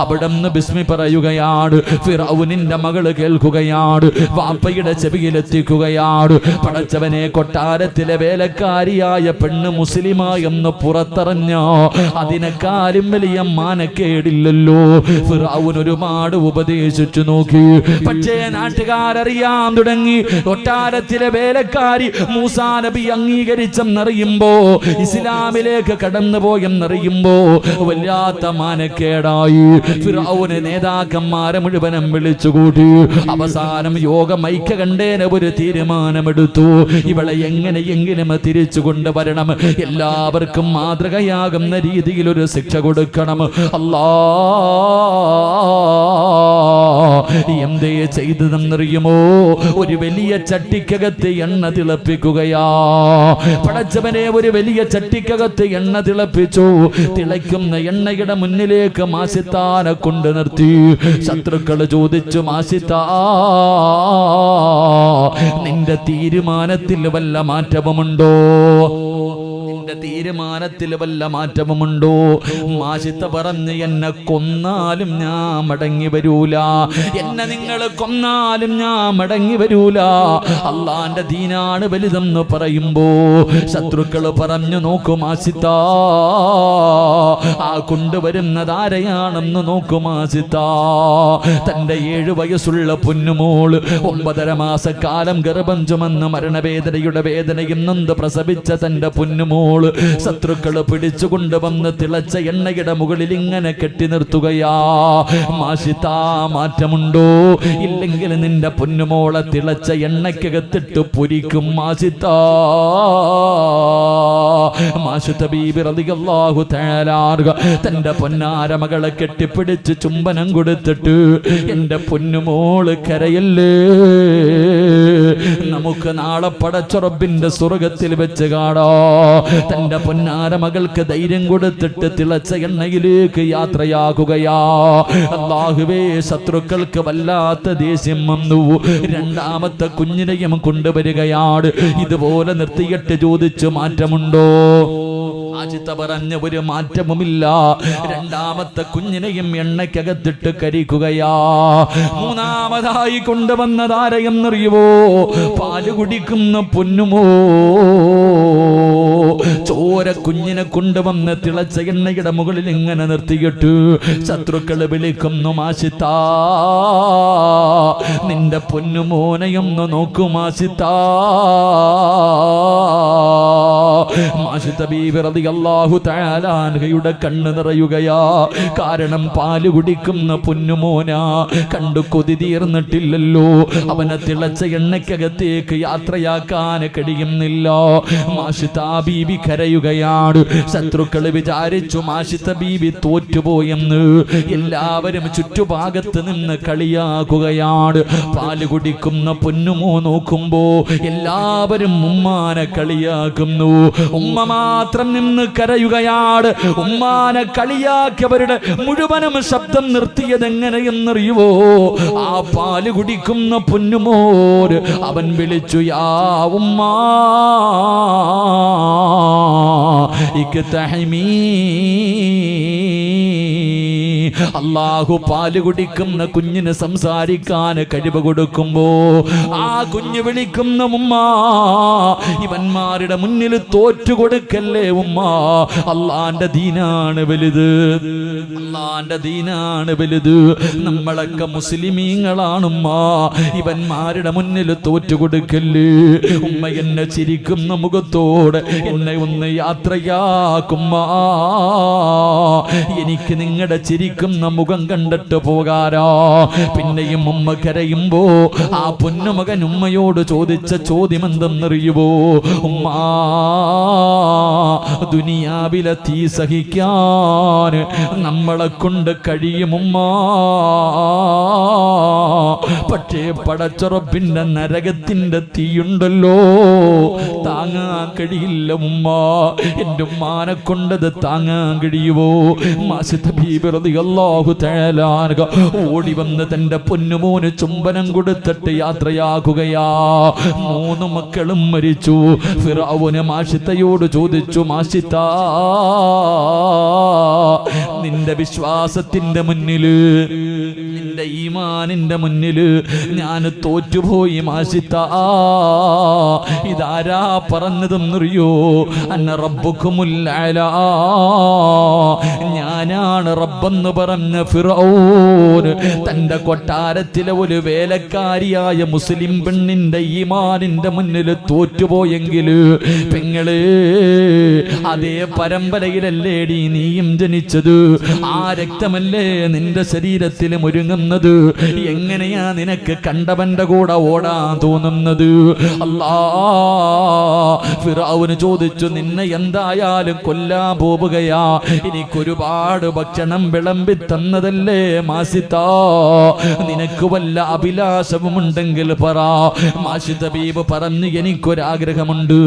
അവിടുന്ന് ബിസ്മി പറയുകയാണ്. ഫിർഔനിന്റെ മകള് കേൾക്കുകയാണ്, വാപ്പയുടെ ചെവിയിലെത്തിക്കുകയാണ്. പടച്ചവനെ, കൊട്ടാരത്തിലെ വേലക്കാരിയായ പെണ്ണ് മുസ്ലിമായെന്ന് പുറത്തറിഞ്ഞോ അതിനെക്കാളും വലിയ മാനക്കേടില്ലല്ലോ. ഫിർഔൻ ഒരുപാട് ഉപദേശിച്ചു നോക്കി, പക്ഷേ നാട്ടുകാരറിയാൻ തുടങ്ങി. കൊട്ടാരത്തിലെ വേലക്കാരി മൂസാ നബി അംഗീകരിച്ചെന്നറിയുമ്പോ, ഇസ്ലാമിലേക്ക് കടന്നുപോയെന്നറിയുമ്പോ വല്ലാത്ത മാനക്കേടായി. ഫിർഔന് നേതാക്കന്മാരെ മുഴുവനും വിളിച്ചുകൂട്ടി. അവസാനം യോഗം ഐക്യ കണ്ടേന ഒരു തീരുമാനമെടുത്തു. ഇവളെ എങ്ങനെയെങ്കിലും തിരിച്ചു കൊണ്ടുവരണം, എല്ലാവർക്കും മാതൃകയാകുന്ന രീതിയിൽ ഒരു ശിക്ഷ കൊടുക്കണം. അല്ലാഹ് എന്തേ ചെയ്തതെന്നറിയുമോ? ഒരു വലിയ ചട്ടിക്കകത്ത് എണ്ണ തിളപ്പിക്കുകയാ. പടച്ചവനെ, ഒരു വലിയ ചട്ടിക്കകത്ത് എണ്ണ തിളപ്പിച്ചു. തിളയ്ക്കുന്ന എണ്ണയുടെ മുന്നിലേക്ക് മാസിത്താനെ കൊണ്ട് നിർത്തി. ശത്രുക്കൾ ചോദിച്ചു, മാസിത്താ, നിന്റെ തീരുമാനത്തിൽ വല്ല മാറ്റവുമുണ്ടോ? എന്റെ തീരുമാനത്തിൽ വല്ല മാറ്റവുമുണ്ടോ? മാഷിത്ത പറഞ്ഞ് എന്നെ കൊന്നാലും ഞാൻ മടങ്ങി വരൂല, എന്നെ നിങ്ങൾ കൊന്നാലും ഞാൻ മടങ്ങി വരൂല, അള്ളാന്റെ ദീനാണ് വലുതെന്ന് പറയുമ്പോ ശത്രുക്കൾ പറഞ്ഞു, നോക്കും ആസിത്ത, ആ കൊണ്ടുവരുന്നത് ആരെയാണെന്ന് നോക്കും ആസിത്ത. തന്റെ 7 വയസ്സുള്ള പൊന്നുമോള് 9.5 മാസക്കാലം ഗർഭം ചുമന്ന് മരണവേദനയുടെ വേദനയും നൊന്ത് പ്രസവിച്ച തന്റെ പൊന്നുമോള് ശത്രുക്കള് പിടിച്ചുകൊണ്ടുവന്ന് തിളച്ച എണ്ണയുടെ മുകളിൽ ഇങ്ങനെ കെട്ടി നിർത്തുകയാ. മാഷിത്താ, മാറ്റമുണ്ടോ? ഇല്ലെങ്കിൽ നിന്റെ പൊന്നുമോളെ തിളച്ച എണ്ണയ്ക്കകത്തിട്ട് പൊരിക്കും മാഷിത്താ. മാഷിത്ത ബീബി റളിയല്ലാഹു തആല തന്റെ പൊന്നാര മകളെ കെട്ടിപ്പിടിച്ച് ചുംബനം കൊടുത്തിട്ട്, എന്റെ പൊന്നുമോള് കരയല്ലേ, നമുക്ക് നാളെ പടച്ച റബ്ബിന്റെ സ്വർഗത്തിൽ വെച്ച് കാണാ. തന്റെ പൊന്നാര മകൾക്ക് ധൈര്യം കൊടുത്തിട്ട് തിളച്ച എണ്ണയിലേക്ക് യാത്രയാകുകയാ. അല്ലാഹുവേ, ശത്രുക്കൾക്ക് വല്ലാത്ത ദേഷ്യം വന്നു. 2ാമത്തെ കുഞ്ഞിനെയും കൊണ്ടുവരികയാണ്. ഇതുപോലെ നിർത്തിയിട്ട് ചോദിച്ചു, മാറ്റമുണ്ടോ? ആജിത്ത പറഞ്ഞ, ഒരു മാറ്റവുമില്ല. 2ാമത്തെ കുഞ്ഞിനെയും എണ്ണയ്ക്കകത്തിട്ട് കരിക്കുകയാ. 3ാമതായി കൊണ്ടുവന്നതാരെയെന്നറിയുവോ? പാല് കുടിക്കുന്ന പൊന്നുമോ, ചോര കുഞ്ഞിനെ കൊണ്ടുവന്ന് തിളച്ച എണ്ണയുടെ മുകളിൽ ഇങ്ങനെ നിർത്തിയിട്ട് ശത്രുക്കള് വിളിക്കുന്നു, മാഷിത്താ, നിന്റെ പൊന്നുമോനെയൊന്ന് നോക്കൂ മാഷിത്താ. മാഷിത്ത ബീബി റളിയല്ലാഹു തആല അൻഹയുടെ കണ്ണ് നിറയുകയാ. കാരണം പാല് കുടിക്കുന്ന പൊന്നുമോനാ, കണ്ടു കൊതി തീർന്നിട്ടില്ലല്ലോ, അവനെ തിളച്ച എണ്ണയ്ക്കകത്തേക്ക് യാത്രയാക്കാൻ കഴിയുന്നില്ല. മാഷിത്ത ബീബി കരയുകയാണ്. ശത്രുക്കള് വിചാരിച്ചു മാഷിത്ത ബീബി തോറ്റുപോയെന്ന്. എല്ലാവരും ചുറ്റുഭാഗത്ത് നിന്ന് കളിയാക്കുകയാണ്. പാല് കുടിക്കുന്ന പൊന്നുമോ നോക്കുമ്പോ എല്ലാവരും ഉമ്മാനെ കളിയാക്കുന്നു. ഉമ്മ മാത്രം നിന്ന് കരയുകയാണ്. ഉമ്മാനെ കളിയാക്കിയവരുടെ മുഴുവനും ശബ്ദം നിർത്തിയത് എങ്ങനെയെന്നറിയുവോ? ആ പാല് കുടിക്കുന്ന പൊന്നുമോര് അവൻ വിളിച്ചു, യാ ഉമ്മാ ഇക്തഹമീ. അല്ലാഹു പാല് കുടിക്കുന്ന കുഞ്ഞിന് സംസാരിക്കാൻ കഴിവ് കൊടുക്കുമ്പോ ആ കുഞ്ഞ് വിളിക്കുന്ന ഉമ്മ, ഇവന്മാരുടെ മുന്നിൽ തോറ്റു കൊടുക്കല്ലേ ഉമ്മ, അള്ളാന്റെ ദീനാണ് വലുത്, അള്ളാന്റെ ദീനാണ് വലുത്, നമ്മളൊക്കെ മുസ്ലിമീങ്ങളാണുമ്മ, ഇവന്മാരുടെ മുന്നിൽ തോറ്റു കൊടുക്കല്ലേ ഉമ്മ. എന്നെ ചിരിക്കുന്ന മുഖത്തോടെ എന്നെ ഒന്ന് യാത്രയാക്കുമ്മ, എനിക്ക് നിങ്ങളുടെ ചിരിക്കുന്ന മുഖം കണ്ടിട്ട് പോകാരോ. പിന്നെയും ഉമ്മ കരയുമ്പോ ആ പൊന്നുമകൻ ഉമ്മയോട് ചോദിച്ച ചോദ്യം എന്തെന്നറിയുവോ? ഉമ്മാ, ദുനിയാവിലെ തീ സഹിക്കാൻ നമ്മളെ കൊണ്ട് കഴിയുമുമ്മാ, പക്ഷേ പടച്ചുറപ്പിന്റെ നരകത്തിന്റെ തീയുണ്ടല്ലോ, താങ്ങാൻ കഴിയില്ല ഉമ്മ. എന്റെ ഉമ്മാനെ കൊണ്ടത് താങ്ങാൻ കഴിയുവോ? മാഷിത്ത ബീബി റളിയല്ലാഹു തആല ഓടി വന്ന് തന്റെ പൊന്നുമോന് ചുംബനം കൊടുത്തിട്ട് യാത്രയാക്കുകയാ. 3 മക്കളും മരിച്ചു. ഫിറഔന് മാഷിത്തയോട് ചോദിച്ചു, മാഷിത്താ, നിന്റെ വിശ്വാസത്തിന്റെ മുന്നില്, നിന്റെ ഈമാനിന്റെ മുന്നില് ഞാൻ തോറ്റുപോയി മാഷിത്താ. ഇതാരാ പറഞ്ഞതെന്നറിയോ? അന്ന റബ്ബുക്കുമുൽ അലാ, ഞാനാണ് റബ്ബെന്ന് പറഞ്ഞ ഫിറഔൻ തന്റെ കൊട്ടാരത്തിലെ ഒരു വേലക്കാരിയായ മുസ്ലിം പെണ്ണിന്റെ ഈമാനിന്റെ മുന്നിൽ തോറ്റുപോയെങ്കിൽ, പെങ്ങള്, അതേ പരമ്പരയിലല്ലേടി നീയും ജനിച്ചത്, ആ രക്തമല്ലേ നിന്റെ ശരീരത്തിൽ ഒരുങ്ങുന്നത്, എങ്ങനെയാ നിനക്ക് കണ്ടവന്റെ കൂടെ ഓടാൻ തോന്നുന്നത്? അല്ലാ, ഫിറഔൻ ചോദിച്ചു, നിന്നെ എന്തായാലും കൊല്ലാൻ പോവുകയാ, എനിക്കൊരുപാട് ഭക്ഷണം വിളമ്പി തന്നതല്ലേ മാഷിത്താ, നിനക്ക് വല്ല അഭിലാഷവുമുണ്ടെങ്കിൽ പറ. മാഷിത്ത ബീബ് പറഞ്ഞു, എനിക്കൊരാഗ്രഹമുണ്ട്,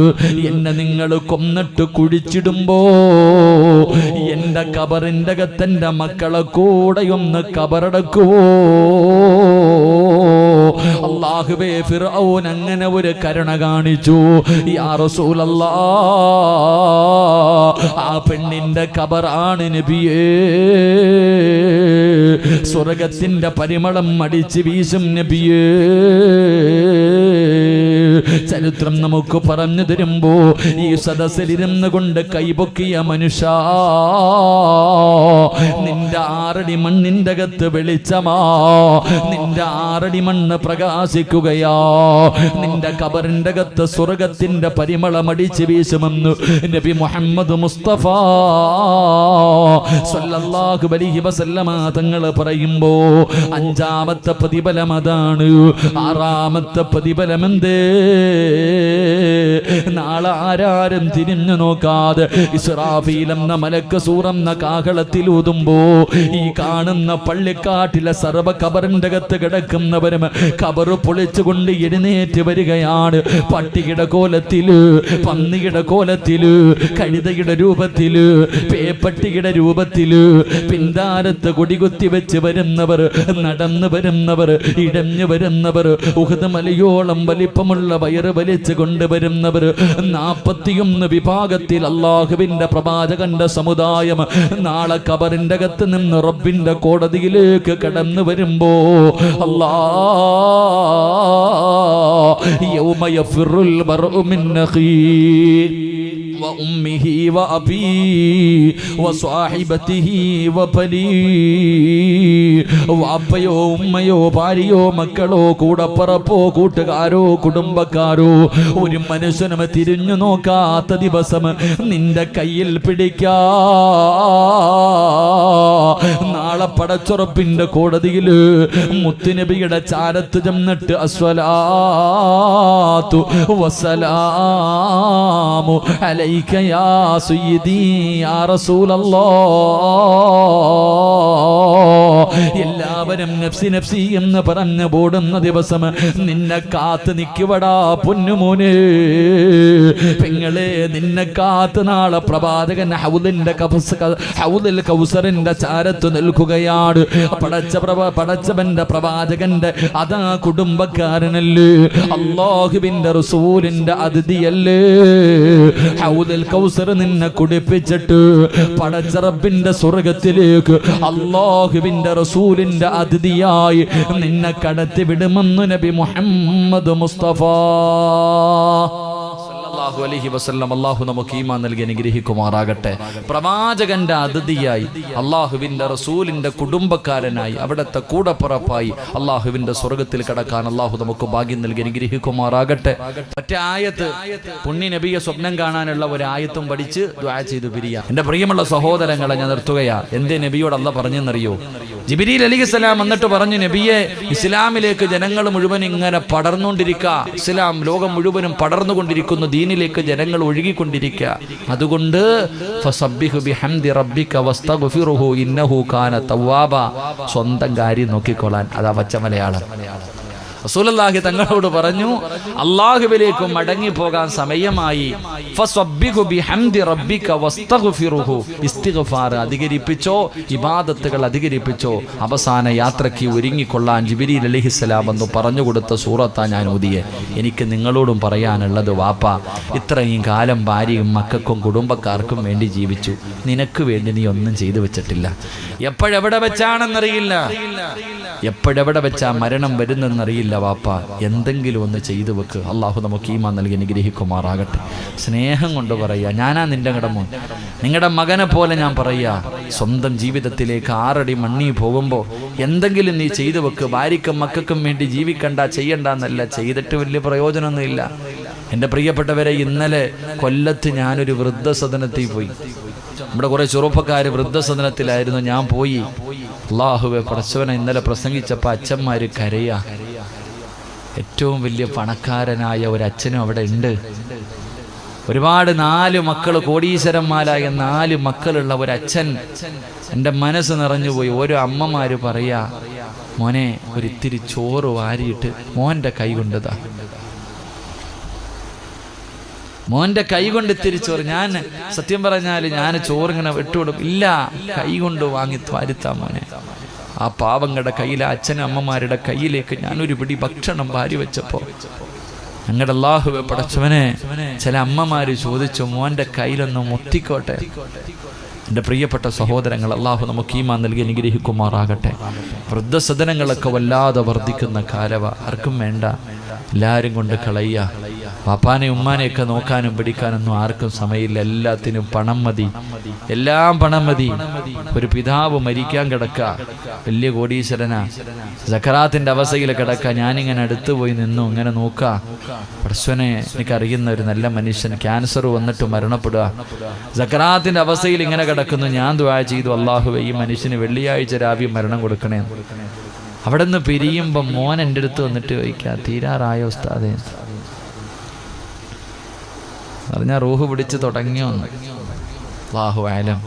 എന്നെ നിങ്ങൾ കൊന്നിട്ട് കുഴിച്ചിടുമ്പോ എന്റെ കബറിന്റെ അകത്തെന്റെ മക്കളെ കൂടെ ഒന്ന് കബറടക്കുവോ? അല്ലാഹുവേ ഫിർഔൻ അങ്ങനെ ഒരു കരുണ കാണിച്ചു. യാ റസൂലല്ലാഹ്, ആ പെണ്ണിന്റെ ഖബറാണ് നബിയേ, സ്വർഗത്തിന്റെ പരിമളം അടിച്ച് വീശും നബിയേ. ചരിത്രം നമുക്ക് പറഞ്ഞു തരുമ്പോ ഈ സദസ്സിലിരുന്ന് കൊണ്ട് കൈപൊക്കിയ മനുഷ്യ, നിന്റെ 6 അടി മണ്ണിന്റെ അകത്ത് വെളിച്ചമാ, നിന്റെ 6 അടി മണ്ണ് പ്രകാശിക്കുകയാ, നിന്റെ ഖബറിന്റെ അകത്ത് സ്വർഗത്തിന്റെ പരിമളമടിച്ച് വീശുമെന്ന് നബി മുഹമ്മദ് മുസ്തഫ സല്ലല്ലാഹു അലൈഹി വസല്ലമ തങ്ങൾ പറയുമ്പോ 5-ാമത്തെ പ്രതിഫലം അതാണ്. 6-ാമത്തെ പ്രതിഫലം എന്തേ? നാളെ ആരാരും തിരിഞ്ഞു നോക്കാതെ ഇസ്രാഫീൽ എന്ന മലക്ക് സൂറെന്ന കാഹളത്തിൽ ഊതുമ്പോ ഈ കാണുന്ന പള്ളിക്കാട്ടിലെ സർവ്വ ഖബറിന്റെ അകത്ത് കിടക്കുന്നവരും ഖബറ് പൊളിച്ചുകൊണ്ട് എഴുന്നേറ്റ് വരികയാണ്. പട്ടിയുടെ കോലത്തില്, പന്നിയുടെ കോലത്തില്, കഴുതയുടെ രൂപത്തില്, പേപ്പട്ടിയുടെ രൂപത്തില്, പിന്താരത്ത് കൊടികുത്തി വെച്ച് വരുന്നവർ, നടന്നു വരുന്നവർ, ഇടഞ്ഞു വരുന്നവർ, ഉഹദ് മലയോളം വലിപ്പമുള്ള വയറ് വലിച്ചു കൊണ്ടുവരുന്നവർ, 41 വിഭാഗത്തിൽ അല്ലാഹുവിന്റെ പ്രവാചകന്റെ സമുദായം നാളെ ഖബറിന്റെ അകത്ത് നിന്ന് റബ്ബിന്റെ കോടതിയിലേക്ക് കടന്നു വരുമ്പോ അല്ലാഹ് യൗമ യഫിറുൽ മർഉ മിൻ അഖീഹി وأمه وأبيه وصاحبته وبنيه. വാപ്പയോ ഉമ്മയോ ഭാര്യയോ മക്കളോ കൂടപ്പറപ്പോ കൂട്ടുകാരോ കുടുംബക്കാരോ ഒരു മനുഷ്യനും തിരിഞ്ഞു നോക്കാത്ത ദിവസം നിന്റെ കയ്യിൽ പിടിക്കാ. നാളെ പടച്ചുറപ്പിന്റെ കോടതിയില് മുത്തുനബിയുടെ ചാരത്ത് ചെന്നിട്ട് അസ്സലാത്തു വസ്സലാമു അലൈക യാ സയ്യിദി യാ റസൂലല്ലാഹ്, എല്ലാവരും നഫ്സി നഫ്സി എന്ന് പറഞ്ഞു ഓടുന്ന ദിവസം നിന്നെ കാത്ത് നിൽക്കുവടാ പൊന്നുമോനെ, പെങ്ങളെ, നിന്നെ കാത്ത് നാളെ പ്രവാചകൻ ഹൗദുൽ കൗസറിന്റെ ചാരത്ത് നിൽക്കുകയാണ്. പടച്ചവന്റെ പ്രവാചകന്റെ അതാ കുടുംബക്കാരനല്ലേ, അല്ലാഹുവിന്റെ റസൂലിന്റെ അതിഥിയല്ലേ. ഹൗദുൽ കൗസർ നിന്നെ കുടിപ്പിച്ചിട്ട് പടച്ച റബ്ബിന്റെ സ്വർഗത്തിലേക്ക് അല്ലാഹുവിന്റെ റസൂലിന്റെ അതിഥിയായി നിന്നെ കടത്തി വിടുമെന്ന് നബി മുഹമ്മദ് മുസ്തഫ സല്ലല്ലാഹു അലൈഹി വസല്ലം. അല്ലാഹു നമുക്ക് ഈമാൻ നൽകി അനുഗ്രഹിക്കുമാറാകട്ടെ. പ്രവാചകന്റെ അതിഥിയായി, അല്ലാഹുവിന്റെ റസൂലിന്റെ കുടുംബക്കാരനായി, അവിടുത്തെ കൂടപ്പുറപ്പായി അല്ലാഹുവിന്റെ സ്വർഗത്തിൽ കടക്കാൻ അല്ലാഹു നമുക്ക് ഭാഗ്യം നൽകി അനുഗ്രഹിക്കുമാറാകട്ടെ. മറ്റേ ആയത്ത്, പുണ്യ നബിയെ സ്വപ്നം കാണാനുള്ള ഒരു ആയത്തും പഠിച്ച് ദുആ ചെയ്തു പിരിയാം. എന്റെ പ്രിയമുള്ള സഹോദരങ്ങളെ, ഞാൻ നിർത്തുകയാ. എന്തേ നബിയോട് അല്ലാഹ് പറഞ്ഞെന്നറിയോ? ജിബ്രീൽ അലൈഹിസ്സലാം എന്നിട്ട് പറഞ്ഞു, നബിയെ, ഇസ്ലാമിലേക്ക് ജനങ്ങൾ മുഴുവൻ ഇങ്ങനെ പടർന്നുകൊണ്ടിരിക്കുക, ഇസ്ലാം ലോകം മുഴുവനും പടർന്നുകൊണ്ടിരിക്കുന്നു, ദീനിലേക്ക് ജനങ്ങൾ ഒഴുകിക്കൊണ്ടിരിക്കുക. അതുകൊണ്ട് ഫസബ്ബിഹു ബിഹംദി റബ്ബിക വസ്തഗ്ഫിറുഹു ഇന്നഹു കാന തവ്വാബ. സ്വന്തം കാര്യം നോക്കിക്കൊള്ളാൻ. അതാ പച്ച മലയാളം. റസൂലുള്ളാഹി തങ്ങളോട് പറഞ്ഞു, അല്ലാഹുവിലേക്ക് മടങ്ങി പോകാൻ സമയമായി. ഫസബ്ബിഹു ബിഹംദി റബ്ബിക വസ്തഗ്ഫിറുഹു. ഇസ്തിഗ്ഫാർ അധികരിപ്പിച്ചോ, ഇബാദത്തുകൾ അധികരിപ്പിച്ചോ. അവസാന യാത്രയ്ക്ക് ഒരുങ്ങിക്കൊള്ളാൻ ജിബ്രീൽ അലൈഹിസ്സലാം എന്ന് പറഞ്ഞു കൊടുത്ത സൂറത്താ ഞാൻ ഓതിയെ. എനിക്ക് നിങ്ങളോടും പറയാനുള്ളത്, വാപ്പ, ഇത്രയും കാലം ഭാര്യയും മക്കൾക്കും കുടുംബക്കാർക്കും വേണ്ടി ജീവിച്ചു, നിനക്ക് വേണ്ടി നീ ഒന്നും ചെയ്തു വെച്ചിട്ടില്ല. എപ്പോഴെവിടെ വെച്ചാണെന്നറിയില്ല, എപ്പോഴെവിടെ വെച്ചാ മരണം വരുന്നെന്നറിയില്ല. വാപ്പ, എന്തെങ്കിലും ഒന്ന് ചെയ്തു വെക്ക്. അള്ളാഹു നമുക്ക് ഈമാൻ നൽകി അനുഗ്രഹിക്കുമാറാകട്ടെ. സ്നേഹം കൊണ്ട് പറയാ, ഞാനാ നിന്റെ കടമോൻ, നിങ്ങളുടെ മകനെ പോലെ ഞാൻ പറയാ. സ്വന്തം ജീവിതത്തിലേക്ക് 6 അടി മണ്ണി പോകുമ്പോൾ എന്തെങ്കിലും നീ ചെയ്തു വെക്ക്. ഭാര്യയ്ക്കും മക്കൾക്കും വേണ്ടി ജീവിക്കണ്ട, ചെയ്യണ്ട എന്നല്ല, ചെയ്തിട്ട് വലിയ പ്രയോജനമൊന്നുമില്ല. എൻ്റെ പ്രിയപ്പെട്ടവരെ, ഇന്നലെ കൊല്ലത്ത് ഞാനൊരു വൃദ്ധസദനത്തിൽ പോയി. നമ്മുടെ കുറേ ചെറുപ്പക്കാർ വൃദ്ധസദനത്തിലായിരുന്നു. ഞാൻ പോയി. അല്ലാഹുവേ, പടച്ചവനെ, ഇന്നലെ പ്രസംഗിച്ചപ്പോൾ അച്ഛന്മാർ കരയാ. ഏറ്റവും വലിയ പണക്കാരനായ ഒരു അച്ഛനും അവിടെ ഉണ്ട്. ഒരുപാട് 4 മക്കൾ, കോടീശ്വരന്മാരായ 4 മക്കളുള്ള ഒരച്ഛൻ. എൻ്റെ മനസ്സ് നിറഞ്ഞുപോയി. ഓരോ അമ്മമാര് പറയാ, മോനെ, ഒരിത്തിരി ചോറ് വാരിയിട്ട് മോൻ്റെ കൈ കൊണ്ടതാ, മോൻ്റെ കൈ കൊണ്ട് തിരിച്ചോറ്. ഞാൻ സത്യം പറഞ്ഞാൽ ഞാൻ ചോറിങ്ങനെ വിട്ടുകൊടുക്കും. ഇല്ല, കൈ കൊണ്ട് വാങ്ങി വാരുത്താ മോനെ. ആ പാവങ്ങളുടെ കയ്യിൽ, അച്ഛനും അമ്മമാരുടെ കയ്യിലേക്ക് ഞാനൊരു പിടി ഭക്ഷണം വാരി വെച്ചപ്പോൾ ഞങ്ങളുടെ അല്ലാഹുവേ പടച്ചവനെ, ചില അമ്മമാര് ചോദിച്ചു, മോൻ്റെ കയ്യിലൊന്ന് മുത്തിക്കോട്ടെ. എൻ്റെ പ്രിയപ്പെട്ട സഹോദരങ്ങൾ, അല്ലാഹു നമുക്ക് ഈമാൻ നൽകി അനുഗ്രഹിക്കുമാറാകട്ടെ. വൃദ്ധസദനങ്ങളൊക്കെ വല്ലാതെ വർദ്ധിക്കുന്ന കാലവ, ആർക്കും വേണ്ട, എല്ലാവരും കൊണ്ട് കളയുക. പാപ്പാനെ ഉമ്മാനെയൊക്കെ നോക്കാനും പിടിക്കാനൊന്നും ആർക്കും സമയമില്ല. എല്ലാത്തിനും പണം മതി, എല്ലാം പണം മതി. ഒരു പിതാവ് മരിക്കാൻ കിടക്കുക, വലിയ കോടീശ്വരനാ, സക്കറാത്തിന്റെ അവസ്ഥയിൽ കിടക്കുക. ഞാനിങ്ങനെ അടുത്ത് പോയി നിന്നു, ഇങ്ങനെ നോക്കുക. പടച്ചവനെ, എനിക്കറിയുന്ന ഒരു നല്ല മനുഷ്യൻ ക്യാൻസർ വന്നിട്ട് മരണപ്പെടുക, സക്കറാത്തിന്റെ അവസ്ഥയിൽ ഇങ്ങനെ കിടക്കുന്നു. ഞാൻ ദുആ ചെയ്തു, അല്ലാഹുവേ ഈ മനുഷ്യന് വെള്ളിയാഴ്ച രാവിലെ മരണം കൊടുക്കണേ. അവിടെ നിന്ന് പിരിയുമ്പോൾ മോൻ എൻ്റെ അടുത്ത് വന്നിട്ട് ചോദിക്കുക, തീരാറായോ ഉസ്താദേ? പറഞ്ഞാൽ റൂഹ് പിടിച്ച് തുടങ്ങിയോന്ന്. അല്ലാഹു അലം.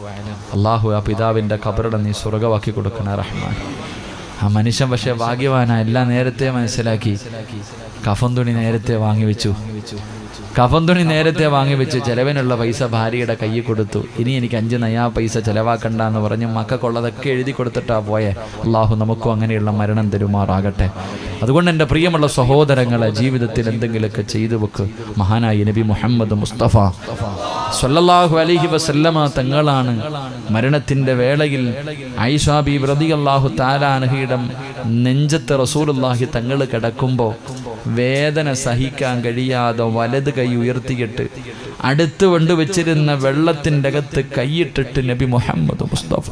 അല്ലാഹു ആ പിതാവിൻ്റെ ഖബറിടം നീ സ്വർഗമാക്കി കൊടുക്കണേ റഹ്മാൻ. ആ മനുഷ്യൻ പക്ഷേ ഭാഗ്യവാനാ, എല്ലാം നേരത്തെ മനസ്സിലാക്കി. കഫൻ തുണി നേരത്തെ വാങ്ങിവെച്ചു, ചെലവിനുള്ള പൈസ ഭാര്യയുടെ കയ്യിൽ കൊടുത്തു. ഇനി എനിക്ക് 5 നയാ പൈസ ചെലവാക്കണ്ട എന്ന് പറഞ്ഞ് മക്കൾക്കുള്ളതൊക്കെ എഴുതി കൊടുത്തിട്ടാ പോയെ. അല്ലാഹു നമുക്കും അങ്ങനെയുള്ള മരണം തരുമാറാകട്ടെ. അതുകൊണ്ട് എൻ്റെ പ്രിയമുള്ള സഹോദരങ്ങളെ, ജീവിതത്തിൽ എന്തെങ്കിലുമൊക്കെ ചെയ്തു വെക്ക്. മഹാനായ നബി മുഹമ്മദ് മുസ്തഫ സ്വല്ലല്ലാഹു അലൈഹി വസല്ലമ തങ്ങളാണ് മരണത്തിൻ്റെ വേളയിൽ ആയിഷാ ബീവി റളിയല്ലാഹു തആല അൻഹയുടെ നെഞ്ചത്ത് റസൂലുള്ളാഹി തങ്ങൾ കിടക്കുമ്പോൾ വേദന സഹിക്കാൻ കഴിയാതെ വലത് കൈ ഉയർത്തിയിട്ട് അടുത്ത് കൊണ്ടുവച്ചിരുന്ന വെള്ളത്തിൻ്റെ അകത്ത് കൈയിട്ടിട്ട് നബി മുഹമ്മദ് മുസ്തഫ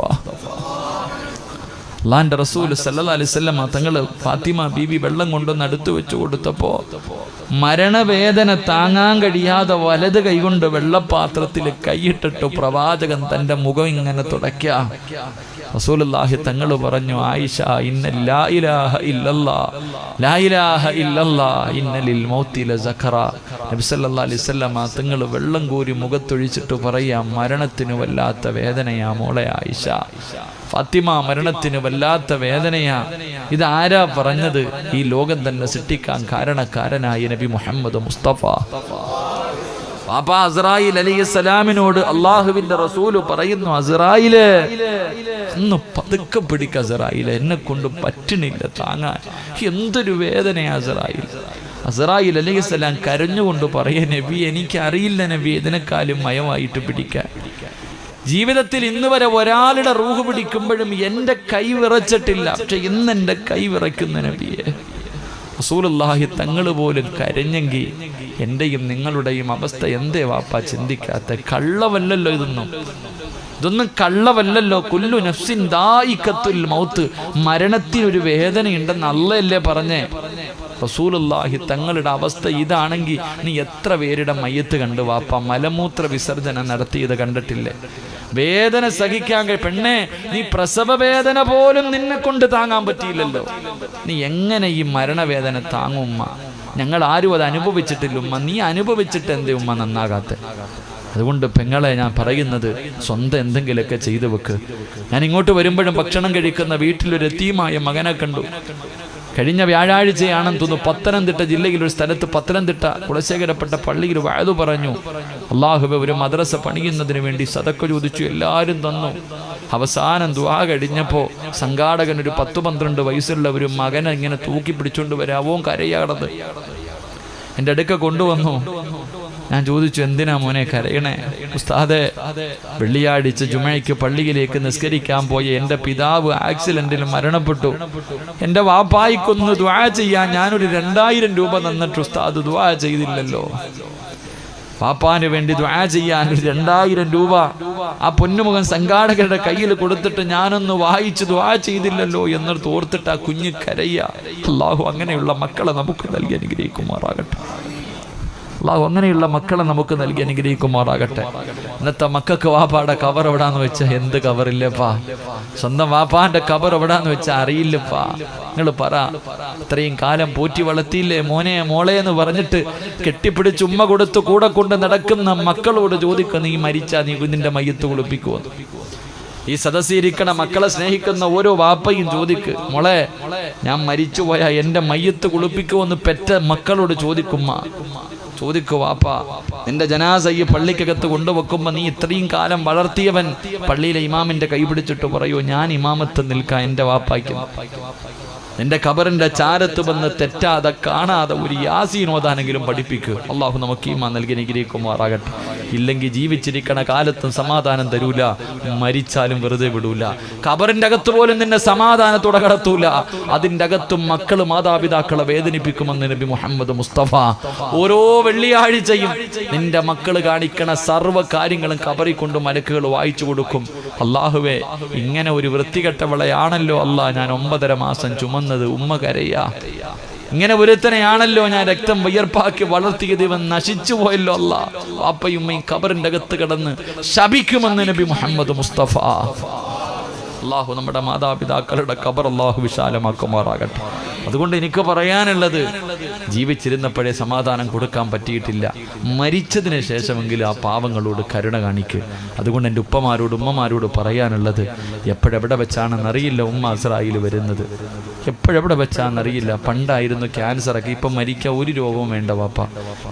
അല്ലാഹുവിൻ്റെ റസൂൽ സല്ലല്ലാഹു അലൈഹി വസല്ലം തങ്ങൾ ഫാത്തിമ ബീബി വെള്ളം കൊണ്ടുവന്ന് അടുത്ത് വെച്ചു കൊടുത്തപ്പോൾ മരണവേദന താങ്ങാൻ കഴിയാതെ വലത് കൈകൊണ്ട് വെള്ളപാത്രത്തിൽ കൈയിട്ടിട്ട് പ്രവാചകൻ തൻ്റെ മുഖം ഇങ്ങനെ തുടയ്ക്കുക. റസൂലുള്ളാഹി തങ്ങൾ പറഞ്ഞു, ആയിഷ, ഇന്ന ലാ ഇലാഹ ഇല്ലല്ലാഹ് ഇന്ന ലിൽ മൗതി ലസഖറ. നബി സല്ലല്ലാഹു അലൈഹി വസല്ലം തങ്ങൾ വെള്ളം കോരി മുഖത്തൊഴിച്ചിട്ട് പറയാം, മരണത്തിന് വല്ലാത്ത വേദനയാ മോളെ ആയിഷ. ഫാത്തിമ, മരണത്തിന് വല്ലാത്ത വേദനയാ. ഇത് ആരാ പറഞ്ഞത്? ഈ ലോകം തന്നെ സൃഷ്ടിക്കാൻ കാരണക്കാരനായ നബി മുഹമ്മദ് മുസ്തഫ. പാപ്പ അസ്റായിൽ അലൈഹിസ്സലാമിനോട് അള്ളാഹുവിന്റെ റസൂല് പറയുന്നു, അസ്റായിലെ ഒന്ന് പതുക്കെ പിടിക്ക അസ്റായിലെ, എന്നെ കൊണ്ട് പറ്റണില്ല താങ്ങാൻ, എന്തൊരു വേദനയാ അസ്റായിൽ. അസ്റായിൽ അലൈഹിസ്സലാം കരഞ്ഞുകൊണ്ട് പറയാ, നബി എനിക്കറിയില്ല നബി ഇതിനെക്കാളും മയമായിട്ട് പിടിക്കാൻ. ജീവിതത്തിൽ ഇന്ന് വരെ ഒരാളുടെ റൂഹ് പിടിക്കുമ്പോഴും എൻ്റെ കൈ വിറച്ചിട്ടില്ല, പക്ഷെ ഇന്ന് എൻ്റെ കൈ വിറയ്ക്കുന്ന നബിയെ. റസൂലുള്ളാഹി തങ്ങൾ പോലും കരഞ്ഞെങ്കിൽ എൻ്റെയും നിങ്ങളുടെയും അവസ്ഥ എന്തേ വാപ്പ ചിന്തിക്കാത്ത? കള്ളവല്ലല്ലോ ഇതൊന്നും കള്ളവല്ലല്ലോ. കുല്ലു നഫ്സിൻ ദായിഖത്തുൽ മൗത്ത്, മരണത്തിനൊരു വേദനയുണ്ടെന്ന് അള്ളയല്ലേ പറഞ്ഞേ. റസൂലുള്ളാഹി തങ്ങളുടെ അവസ്ഥ ഇതാണെങ്കിൽ നീ എത്ര പേരുടെ മയ്യത്ത് കണ്ടു വാപ്പ? മലമൂത്ര വിസർജനം നടത്തിയത് കണ്ടിട്ടില്ലേ? വേദന സഹിക്കാൻ പെണ്ണെ, നീ പ്രസവ വേദന പോലും നിന്നെ കൊണ്ട് താങ്ങാൻ പറ്റിയില്ലല്ലോ, നീ എങ്ങനെ ഈ മരണവേദന താങ്ങും ഉമ്മ? ഞങ്ങൾ ആരും അത് അനുഭവിച്ചിട്ടില്ല ഉമ്മ, നീ അനുഭവിച്ചിട്ട് എന്തേ ഉമ്മ നന്നാകാത്ത? അതുകൊണ്ട് പെങ്ങളെ ഞാൻ പറയുന്നത്, സ്വന്തം എന്തെങ്കിലുമൊക്കെ ചെയ്തു വെക്ക്. ഞാൻ ഇങ്ങോട്ട് വരുമ്പോഴും ഭക്ഷണം കഴിക്കുന്ന വീട്ടിലൊരു യതീമായ മകനെ കണ്ടു. കഴിഞ്ഞ വ്യാഴാഴ്ചയാണെന്ന് തോന്നുന്നു, പത്തനംതിട്ട ജില്ലയിൽ ഒരു സ്ഥലത്ത്, പത്തനംതിട്ട കുളശേഖരപ്പെട്ട പള്ളിയിൽ വഅദ് പറഞ്ഞു. അല്ലാഹുവേ, ഒരു മദ്രസ പണിയുന്നതിന് വേണ്ടി സദഖ ചോദിച്ചു, എല്ലാവരും തന്നു. അവസാനം ദുആ കഴിഞ്ഞപ്പോൾ സംഘാടകൻ ഒരു 10-12 വയസ്സുള്ള ഒരു മകനെ ഇങ്ങനെ തൂക്കി പിടിച്ചുകൊണ്ട് വരാവോ കരയാടത് എൻ്റെ അടുക്ക കൊണ്ടുവന്നു. ഞാൻ ചോദിച്ചു, എന്തിനാ മോനെ കരയണേ? ഉസ്താദേ, വെള്ളിയാഴ്ച ജുമയ്ക്ക് പള്ളിയിലേക്ക് നിസ്കരിക്കാൻ പോയ എൻ്റെ പിതാവ് ആക്സിഡന്റിൽ മരണപ്പെട്ടു. എൻ്റെ വാപ്പായിക്കൊന്ന് ദുആ ചെയ്യാൻ ഞാനൊരു 2000 രൂപ തന്നിട്ട് ഉസ്താദ് ദുആ ചെയ്തില്ലല്ലോ. പാപ്പാന് വേണ്ടി ദുആ ചെയ്യാൻ 2000 രൂപ ആ പൊന്നുമുഖൻ സംഘാടകരുടെ കയ്യിൽ കൊടുത്തിട്ട് ഞാനൊന്ന് വായിച്ച് ദുആ ചെയ്തില്ലല്ലോ എന്നിട്ട് ഓർത്തിട്ട് ആ കുഞ്ഞ് കരയ്യ. അല്ലാഹു അങ്ങനെയുള്ള മക്കളെ നമുക്ക് നൽകി അനുഗ്രഹിക്കുമാറാകട്ടെ. അല്ലാഹു അങ്ങനെയുള്ള മക്കളെ നമുക്ക് നൽകി അനുഗ്രഹിക്കുമാറാകട്ടെ. ഇന്നത്തെ മക്കൾക്ക് വാപ്പാടെ കവർ എവിടാന്ന് വെച്ചാൽ എന്ത് കവറില്ലപ്പാ? സ്വന്തം വാപ്പാന്റെ കവർ എവിടാന്ന് വെച്ചാൽ അറിയില്ലപ്പാ. നിങ്ങൾ പറ, ഇത്രയും കാലം പോറ്റി വളർത്തിയില്ലേ മോനെ മോളെ എന്ന് പറഞ്ഞിട്ട് കെട്ടിപ്പിടിച്ച് ഉമ്മ കൊടുത്ത് കൂടെ കൊണ്ട് നടക്കുന്ന മക്കളോട് ചോദിക്കുന്ന, നീ മരിച്ചാ നീ കുഞ്ഞിന്റെ മയ്യത്ത് കുളിപ്പിക്കുമോ? ഈ സദസ്സിരിക്കണ മക്കളെ സ്നേഹിക്കുന്ന ഓരോ വാപ്പയും ചോദിക്ക്, മോളെ ഞാൻ മരിച്ചുപോയാ എൻ്റെ മയ്യത്ത് കുളിപ്പിക്കുമെന്ന് പെറ്റ മക്കളോട് ചോദിക്കുമ്മ. ചോദിക്കു വാപ്പാ, നിന്റെ ജനാസ ഈ പള്ളിക്കകത്ത് കൊണ്ടുവെക്കുമ്പോ നീ ഇത്രയും കാലം വളർത്തിയവൻ പള്ളിയിലെ ഇമാമിന്റെ കൈ പിടിച്ചിട്ട് പറയൂ, ഞാൻ ഇമാമത്ത് നിൽക്കാം എൻ്റെ വാപ്പായ്ക്ക്. നിന്റെ ഖബറിന്റെ ചാരത്ത് വന്ന് തെറ്റാതെ കാണാതെ ഒരു യാസീൻ ഓതാനെങ്കിലും പഠിപ്പിക്കുക. അള്ളാഹു നമുക്ക് ഈമാൻ നൽകി അനുഗ്രഹിക്കുമാറാകട്ടെ. ഇല്ലെങ്കിൽ ജീവിച്ചിരിക്കണ കാലത്തും സമാധാനം തരൂല, മരിച്ചാലും വെറുതെ വിടൂല. ഖബറിന്റെ അകത്ത് പോലും നിന്നെ സമാധാനത്തോടെ കടത്തൂല. അതിൻ്റെ അകത്തും മക്കള് മാതാപിതാക്കളെ വേദനിപ്പിക്കുമെന്ന് നബി മുഹമ്മദ് മുസ്തഫ. ഓരോ വെള്ളിയാഴ്ചയും നിന്റെ മക്കള് കാണിക്കണ സർവ്വ കാര്യങ്ങളും ഖബറിൽ കൊണ്ട് മലക്കുകൾ വായിച്ചു കൊടുക്കും. അള്ളാഹുവേ, ഇങ്ങനെ ഒരു വൃത്തികെട്ടവളെയാണല്ലോ അല്ലാ ഞാൻ 9.5 മാസം ചുമന്നത്, ഉമ്മ കരയാ. ഇങ്ങനെ ഒരുത്തനെയാണല്ലോ ഞാൻ രക്തം വിയർപ്പാക്കി വളർത്തിയത്, ഇവൻ നശിച്ചു പോയല്ലോ അല്ലാ. വാപ്പയും ഉമ്മയും ഖബറിന്റെ അകത്ത് കിടന്ന് ശപിക്കുമെന്ന് നബി മുഹമ്മദ് മുസ്തഫ. അള്ളാഹു നമ്മുടെ മാതാപിതാക്കളുടെ ഖബർ അള്ളാഹു വിശാലമാക്കുമാറാകട്ടെ. അതുകൊണ്ട് എനിക്ക് പറയാനുള്ളത്, ജീവിച്ചിരുന്നപ്പോഴേ സമാധാനം കൊടുക്കാൻ പറ്റിയിട്ടില്ല, മരിച്ചതിന് ശേഷമെങ്കിലും ആ പാവങ്ങളോട് കരുണ കാണിക്കുക. അതുകൊണ്ട് എൻ്റെ ഉപ്പമാരോട് ഉമ്മമാരോട് പറയാനുള്ളത്, എപ്പോഴെവിടെ വെച്ചാണെന്നറിയില്ല ഉമ്മ അസ്രായിൽ വരുന്നത്, എപ്പോഴെവിടെ വെച്ചാണെന്നറിയില്ല. പണ്ടായിരുന്നു ക്യാൻസറൊക്കെ, ഇപ്പം മരിക്കാൻ ഒരു രോഗവും വേണ്ട വാപ്പ.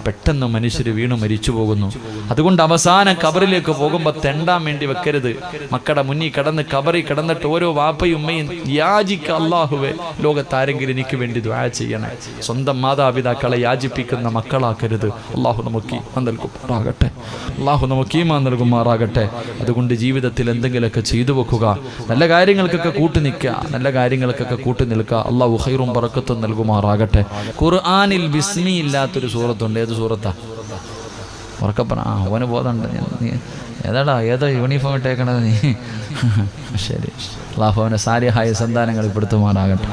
പെട്ടെന്ന് മനുഷ്യർ വീണ് മരിച്ചു പോകുന്നു. അതുകൊണ്ട് അവസാനം ഖബറിലേക്ക് പോകുമ്പോൾ തെണ്ടാൻ വേണ്ടി വെക്കരുത്. മക്കളുടെ മുന്നിൽ കിടന്ന് ഖബറിൽ കിടന്നിട്ട് ഓരോ വാപ്പയും ഉമ്മയും യാചിക്കുക, അല്ലാഹുവേ ലോകത്താരെങ്കിലും എനിക്ക് വേണ്ടി ദുആ ചെയ്യണേ. സ്വന്തം മാതാപിതാക്കളെ യാചിപ്പിക്കുന്ന മക്കളാക്കരുത്. അള്ളാഹു നമുക്ക് ഈമാൻ നൽകുമാറാകട്ടെ. അള്ളാഹു നമുക്ക് ഈമാൻ നൽകുമാറാകട്ടെ. അതുകൊണ്ട് ജീവിതത്തിൽ എന്തെങ്കിലുമൊക്കെ ചെയ്തു വെക്കുക, നല്ല കാര്യങ്ങൾക്കൊക്കെ കൂട്ടുനിൽക്കുക, നല്ല കാര്യങ്ങൾക്കൊക്കെ കൂട്ടു നിൽക്കുക. അള്ളാഹു ഖൈറും ബറക്കത്തും നൽകുമാറാകട്ടെ. ഖുർആനിൽ ബിസ്മി ഇല്ലാത്തൊരു സൂറത്തുണ്ട്. ഏത് സൂറത്താ? ഉറക്കപ്പറ. അവന് ബോധമുണ്ട്. ഏതാടാ, ഏതോ യൂണിഫോം ഇട്ടേക്കണത് നീ? ശരി, അള്ളാഹു അവനെ സാലിഹായ സന്താനങ്ങൾ പെടുത്തുമാറാകട്ടെ.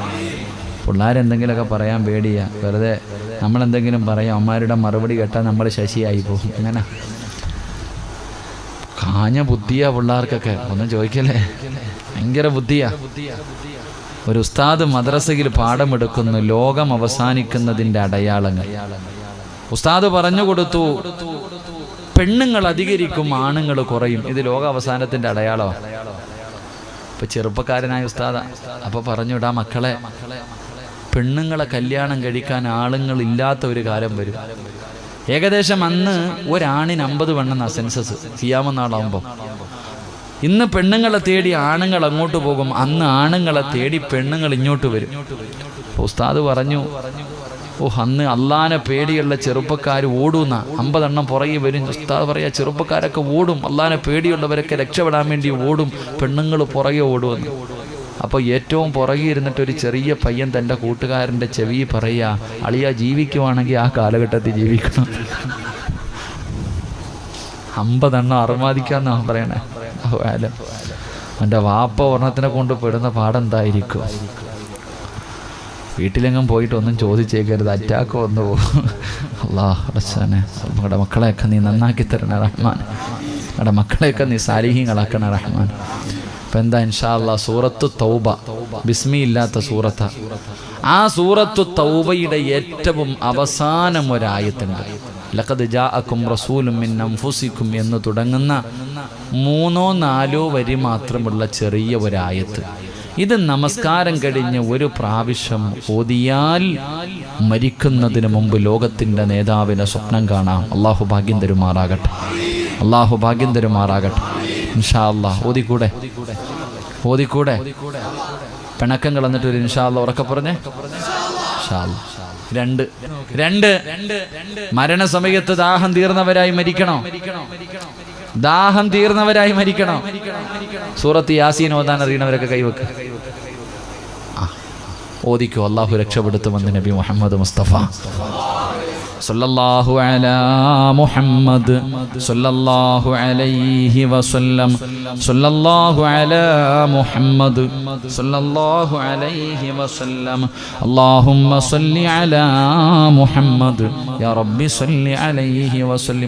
പിള്ളേരെന്തെങ്കിലുമൊക്കെ പറയാൻ പേടിയാ, വെറുതെ നമ്മളെന്തെങ്കിലും പറയാം, അമ്മമാരുടെ മറുപടി കേട്ടാൽ നമ്മൾ ശശിയായി പോകും. അങ്ങനെ കാഞ്ഞ ബുദ്ധിയാ പിള്ളേർക്കൊക്കെ, ഒന്നും ചോദിക്കല്ലേ, ഭയങ്കര ബുദ്ധിയാ. ഒരു ഉസ്താദ് മദ്രസയിൽ പാഠമെടുക്കുന്നു, ലോകം അവസാനിക്കുന്നതിൻ്റെ അടയാളങ്ങൾ. ഉസ്താദ് പറഞ്ഞു കൊടുത്തു, പെണ്ണുങ്ങൾ അധികരിക്കും, ആണുങ്ങൾ കുറയും, ഇത് ലോക അവസാനത്തിൻ്റെ അടയാളമാണ്. ഇപ്പൊ ചെറുപ്പക്കാരനായ ഉസ്താദാ. അപ്പൊ പറഞ്ഞുവിടാ, മക്കളെ, പെണ്ണുങ്ങളെ കല്യാണം കഴിക്കാൻ ആളുങ്ങളില്ലാത്ത ഒരു കാലം വരും. ഏകദേശം അന്ന് ഒരാണിന് 50 പെണ്ണെന്ന സെൻസസ് ചെയ്യാമെന്നാളാവുമ്പോൾ. ഇന്ന് പെണ്ണുങ്ങളെ തേടി ആണുങ്ങൾ അങ്ങോട്ട് പോകും, അന്ന് ആണുങ്ങളെ തേടി പെണ്ണുങ്ങൾ ഇങ്ങോട്ട് വരും. ഉസ്താദ് പറഞ്ഞു, അന്ന് അള്ളാനെ പേടിയുള്ള ചെറുപ്പക്കാർ ഓടുന്ന 50 എണ്ണം പുറകെ വരും. ഉസ്താദ് പറയാ, ചെറുപ്പക്കാരൊക്കെ ഓടും, അള്ളാനെ പേടിയുള്ളവരൊക്കെ രക്ഷപ്പെടാൻ വേണ്ടി ഓടും, പെണ്ണുങ്ങൾ പുറകെ ഓടുമെന്ന്. അപ്പോൾ ഏറ്റവും പുറകെ ഇരുന്നിട്ട് ഒരു ചെറിയ പയ്യൻ തൻ്റെ കൂട്ടുകാരൻ്റെ ചെവി പറയാ, അളിയ ജീവിക്കുവാണെങ്കിൽ ആ കാലഘട്ടത്തിൽ ജീവിക്കണം. 50 എണ്ണം അറുമാദിക്കാന്നാണ് പറയണേ. എൻ്റെ വാപ്പ ഒരെണ്ണത്തിനെ കൊണ്ട് പെടുന്ന പാടെന്തായിരിക്കും? വീട്ടിലെങ്ങും പോയിട്ട് ഒന്നും ചോദിച്ചേക്കരുത്, അറ്റാക്ക് വന്നു പോകും. അല്ലാഹ് റഹ്മാനെ, നമ്മുടെ മക്കളെയൊക്കെ നീ നന്നാക്കി തരണേ റഹ്മാൻ, നമ്മുടെ മക്കളെയൊക്കെ നീ സാലിഹീങ്ങളാക്കണേ റഹ്മാൻ. അപ്പം എന്താ, ഇൻഷാ അല്ലാഹ് സൂറത്തു തൗബ, ബിസ്മി ഇല്ലാത്ത സൂറത്ത. ആ സൂറത്തു തൗബയുടെ ഏറ്റവും അവസാനം ഒരായത്തുണ്ട്. ലഖദ് ജാഅക്കും റസൂലും മിൻ അൻഫുസിക്കും എന്ന് തുടങ്ങുന്ന 3-4 വരി മാത്രമുള്ള ചെറിയ ഒരായത്ത്. ഇത് നമസ്കാരം കഴിഞ്ഞ് ഒരു പ്രാവശ്യം ഓതിയാൽ മരിക്കുന്നതിന് മുമ്പ് ലോകത്തിൻ്റെ നേതാവിനെ സ്വപ്നം കാണാം. അള്ളാഹു ഭാഗ്യം തരുമാറാകട്ടെ, അള്ളാഹു ഭാഗ്യം തരുമാറാകട്ടെ. ഇൻഷാ അല്ലാഹ് ഓതിക്കൂടെ? ഓതിക്കൂടെ? പിണക്കം എന്നിട്ട് ഒരു ഇൻഷാ അല്ലാഹ് ഉറക്കെ പറഞ്ഞേ. ഇൻഷാ അല്ലാഹ്. 2 മരണസമയത്ത് ദാഹം തീർന്നവരായി മരിക്കണോ? ദാഹം തീർന്നവരായി മരിക്കണോ? സൂറത്ത് യാസീൻ ഓതാൻ അറിയണവരൊക്കെ കൈവെക്ക്. ഓദിക്കോ, അള്ളാഹു രക്ഷപ്പെടുത്തുമെന്ന് നബി മുഹമ്മദ് മുസ്തഫ സല്ലല്ലാഹു അലാ മുഹമ്മദ് സല്ലല്ലാഹു അലൈഹി വസല്ലം. സല്ലല്ലാഹു അലാ മുഹമ്മദ് സല്ലല്ലാഹു അലൈഹി വസല്ലം. അല്ലാഹുമ്മ സല്ലി അലാ മുഹമ്മദ് യാ റബ്ബി സല്ലി അലൈഹി വസല്ലം.